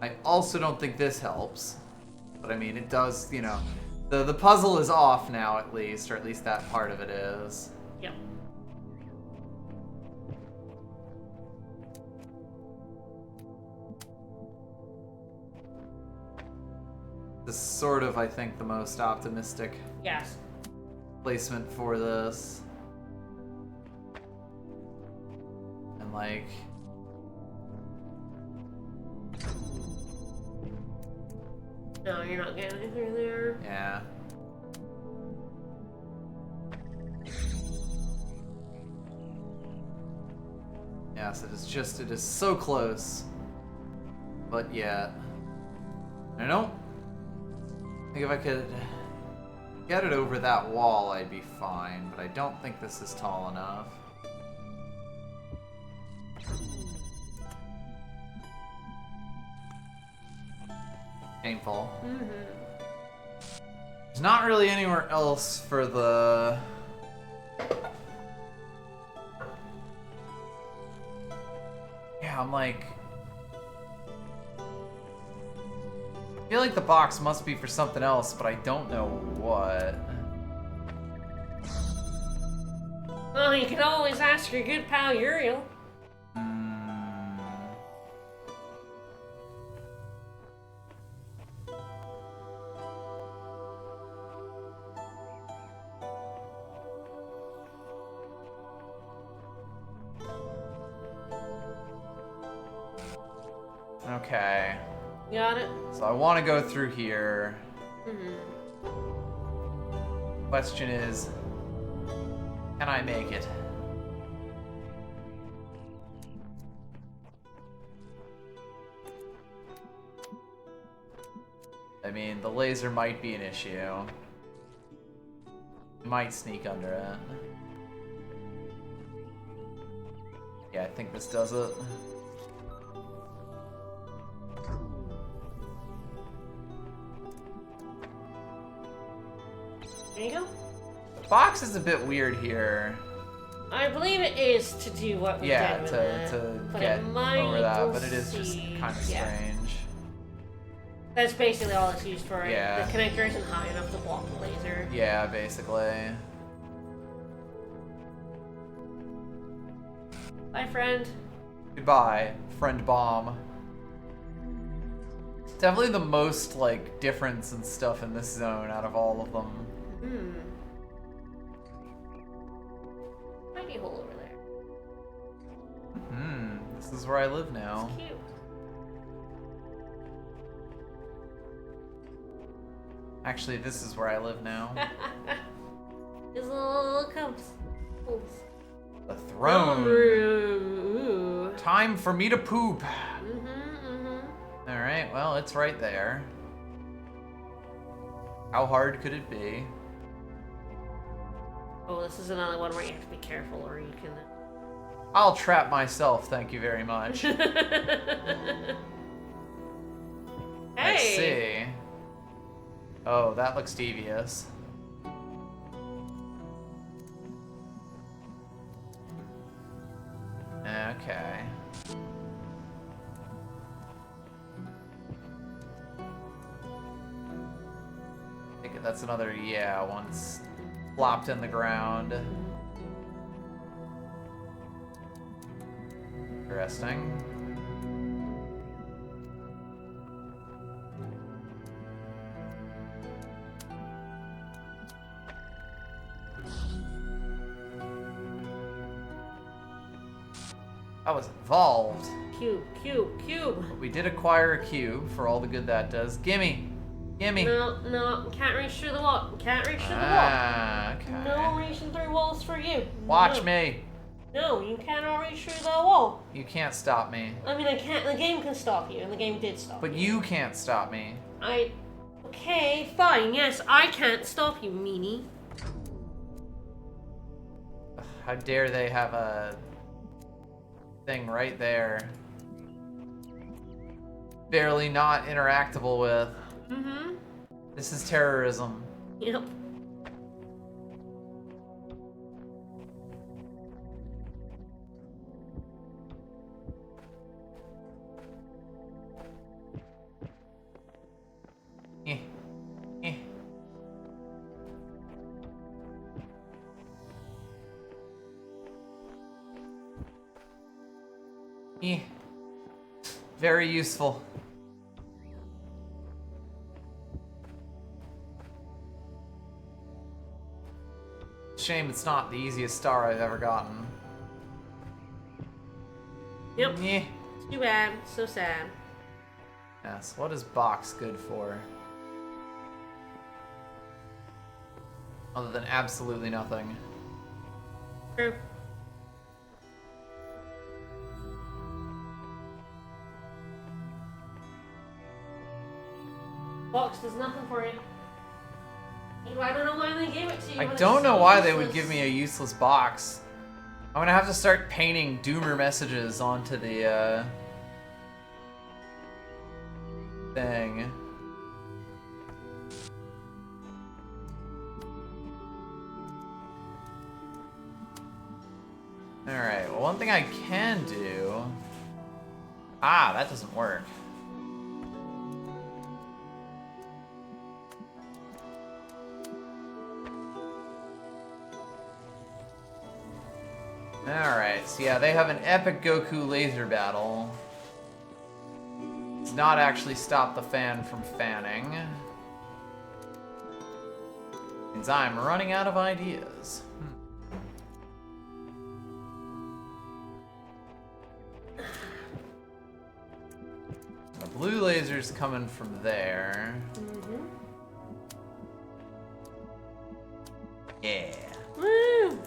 I also don't think this helps. But I mean, it does, you know, The puzzle is off now, at least, or at least that part of it is. Yep. This is sort of, I think, the most optimistic Yes. placement for this. And like... No, you're not getting anything there. Yeah. Yes, it is so close. But yet. I don't think if I could get it over that wall, I'd be fine, but I don't think this is tall enough. Painful. Mm-hmm. There's not really anywhere else for the... Yeah, I'm like... I feel like the box must be for something else, but I don't know what. Well, you can always ask your good pal Uriel. Okay. Got it? So I want to go through here. Mm-hmm. Question is, can I make it? I mean, the laser might be an issue. Might sneak under it. Yeah, I think this does it. There you go. The box is a bit weird here. I believe it is to do what we Yeah, did with to it, but get it might over that, we'll but it is just see. kind of Yeah. strange. That's basically all it's used for, right? Yeah. The connector isn't high enough to block the laser. Yeah, basically. Bye, friend. Goodbye, friend bomb. Definitely the most, like, difference and stuff in this zone out of all of them. Hmm. Might be a hole over there. This is where I live now. It's cute. Actually, this is where I live now. His little cups. The throne. Ooh. Time for me to poop. Mm-hmm. Alright, well, it's right there. How hard could it be? Oh, this is another one where you have to be careful, or you can. I'll trap myself, thank you very much. Hey. I see. Oh, that looks devious. Okay. I think that's another, yeah, once flopped in the ground. Interesting. I was involved. Cube. But we did acquire a cube for all the good that does. Gimme! Gimme! No, can't reach through the wall. Can't reach through the wall. Ah, okay. No reaching through walls for you. Watch No. me! No, you cannot reach through the wall. You can't stop me. I mean, I can't. The game can stop you, and the game did stop. But you can't stop me. Okay, fine. Yes, I can't stop you, meanie. How dare they have a thing right there. Barely not interactable with. Mm-hmm. This is terrorism. Yep. Eh. Eh. Eh. Very useful. Shame it's not the easiest star I've ever gotten. Yep. Eh. Too bad. So sad. Yes, what is box good for? Other than absolutely nothing. True. Box does nothing for you. I don't know why they gave it to you. I when don't it's know so why they would useless. give me a useless box. I'm gonna have to start painting doomer messages onto the thing. Alright, well, one thing I can do... Ah, that doesn't work. Alright, so yeah, they have an epic Goku laser battle. Does not actually stop the fan from fanning. Means I'm running out of ideas. The blue laser's coming from there. Mm-hmm. Yeah. Woo!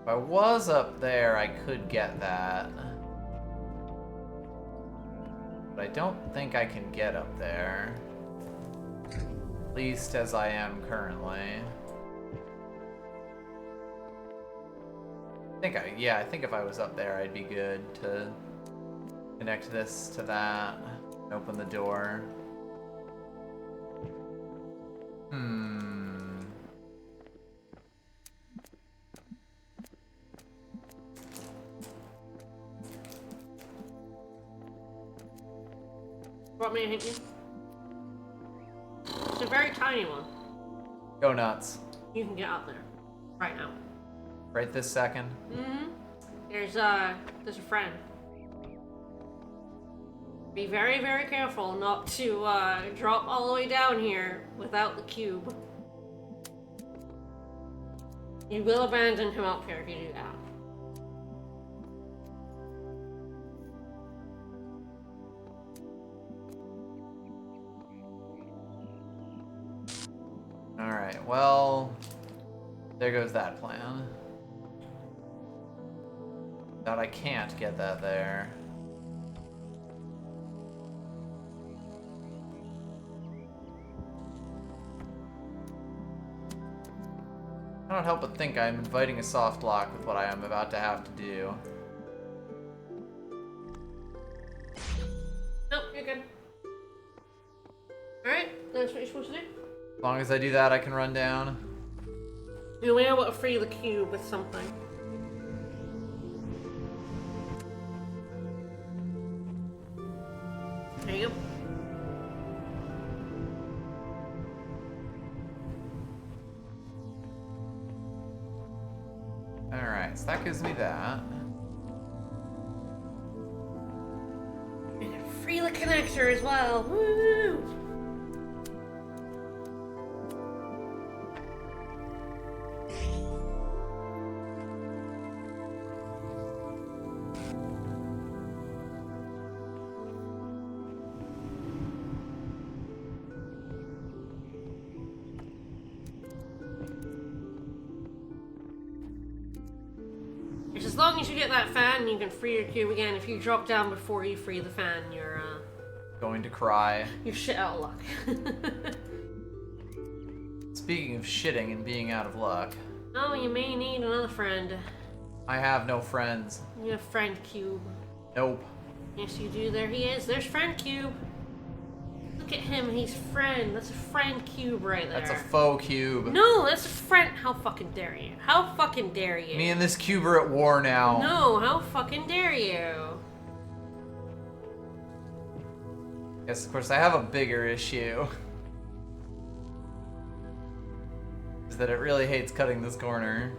If I was up there, I could get that. But I don't think I can get up there. At least as I am currently. I think if I was up there, I'd be good to connect this to that. Open the door. Want me to hit you? It's a very tiny one. Go nuts. You can get up there. Right now. Right this second. Mm-hmm. There's a friend. Be very, very careful not to drop all the way down here without the cube. You will abandon him up here if you do that. Alright, well, there goes that plan. But I can't get that there. I don't help but think I'm inviting a soft lock with what I am about to have to do. Nope, you're good. Alright, that's what you're supposed to do. As long as I do that, I can run down. You'll be able to free the cube with something. There you go. Alright, so that gives me that. You can free the connector as well. Woo! As long as you get that fan, you can free your cube again. If you drop down before you free the fan, you're Going to cry. shit out of luck. Speaking of shitting and being out of luck, Oh, you may need another friend. I have no friends. You have friend cube. Nope. Yes, you do. There he is. There's friend cube. Look at him, he's friend. That's a friend cube right there. That's a faux cube. No, that's a friend. How fucking dare you? How fucking dare you? Me and this cube are at war now. No, how fucking dare you? Yes, of course, I have a bigger issue. Is that it really hates cutting this corner.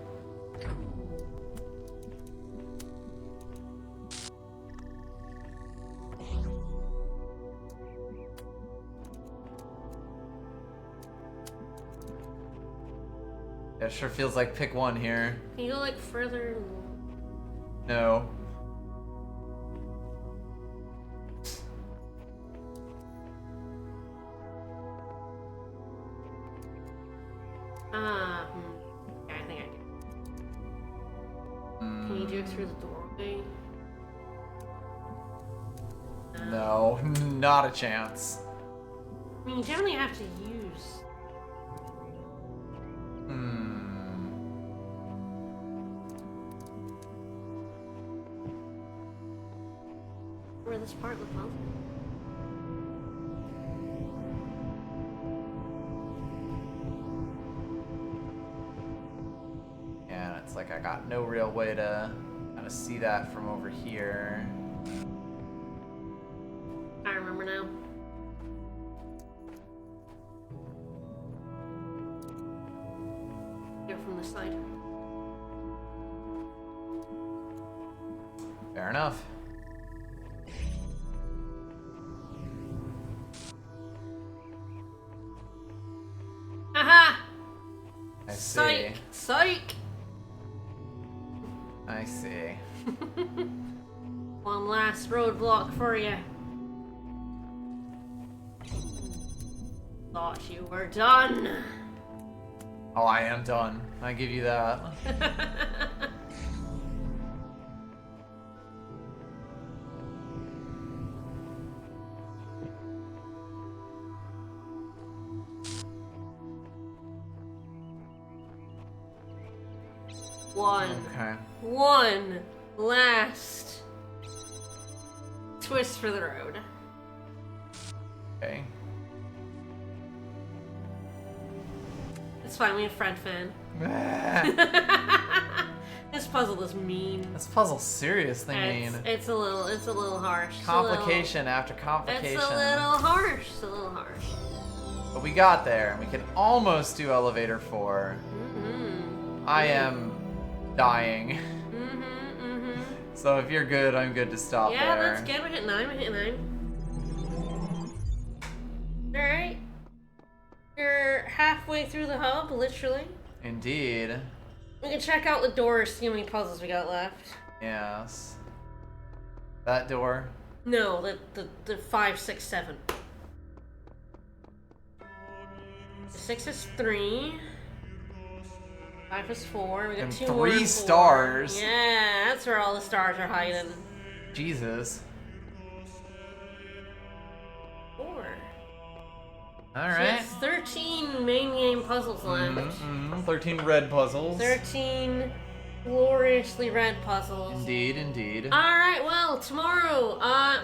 Yeah, it sure feels like pick one here. Can you go like further? No. Yeah, I think I can. Can you do it through the doorway? No, not a chance. I mean, you generally have to use. Where this part of the puzzle? Yeah, it's like I got no real way to kind of see that from over here. I remember now. Go from the side. Fair enough. Haha! I see. Psych! Psych! I see. One last roadblock for you. Thought you were done. Oh, I am done. I give you that. Okay. One last twist for the road. Okay. It's fine, we have Fred fan. This puzzle is mean. This puzzle's seriously mean. It's a little harsh. Complication after complication. It's a little harsh. It's a little harsh. But we got there. We can almost do elevator 4. I am dying. So if you're good, I'm good to stop yeah, there. that's good. We hit 9. We hit 9. Alright. You're halfway through the hub, literally. Indeed. We can check out the doors, see how many puzzles we got left. Yes. That door. No, the 5, 6, 7. 6 is 3. 5 is 4. We got And 2 3 more and 4. stars. Yeah, that's where all the stars are hiding. Jesus. 4. Alright. So that's 13 main game puzzles left. 13 red puzzles. 13 gloriously red puzzles. Indeed, indeed. Alright, well, tomorrow,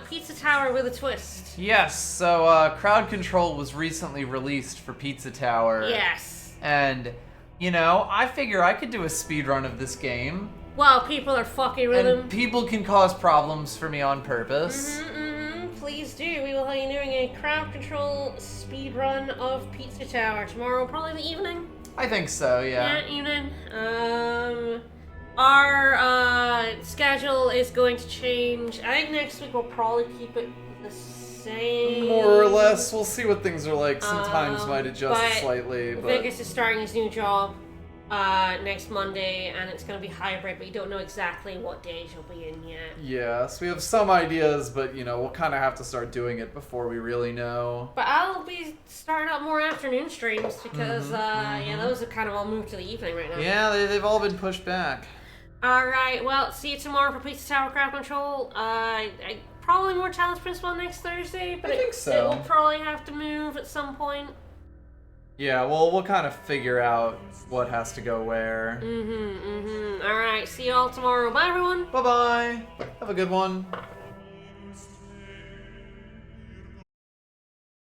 Pizza Tower with a twist. Yes, so crowd control was recently released for Pizza Tower. Yes. And, you know, I figure I could do a speedrun of this game. Well, people are fucking with And him. people can cause problems for me on purpose. Please do. We will be doing a crowd control speedrun of Pizza Tower tomorrow, probably the evening. I think so, yeah. Yeah, evening. Our schedule is going to change. I think next week we'll probably keep it the same. More or less. We'll see what things are like. Sometimes might adjust but slightly, but Vegas is starting his new job next Monday, and it's going to be hybrid, but you don't know exactly what days you'll be in yet. yes, we have some ideas, but you know, we'll kind of have to start doing it before we really know. But I'll be starting up more afternoon streams because, yeah, those have kind of all moved to the evening right now. Yeah, they've all been pushed back. Alright, well, see you tomorrow for Pizza Tower Crowd Control. Probably more Talos Principle next Thursday, but I think so. it will probably have to move at some point. Yeah, well, we'll kind of figure out what has to go where. Alright, see you all tomorrow. Bye, everyone. Bye-bye. Have a good one.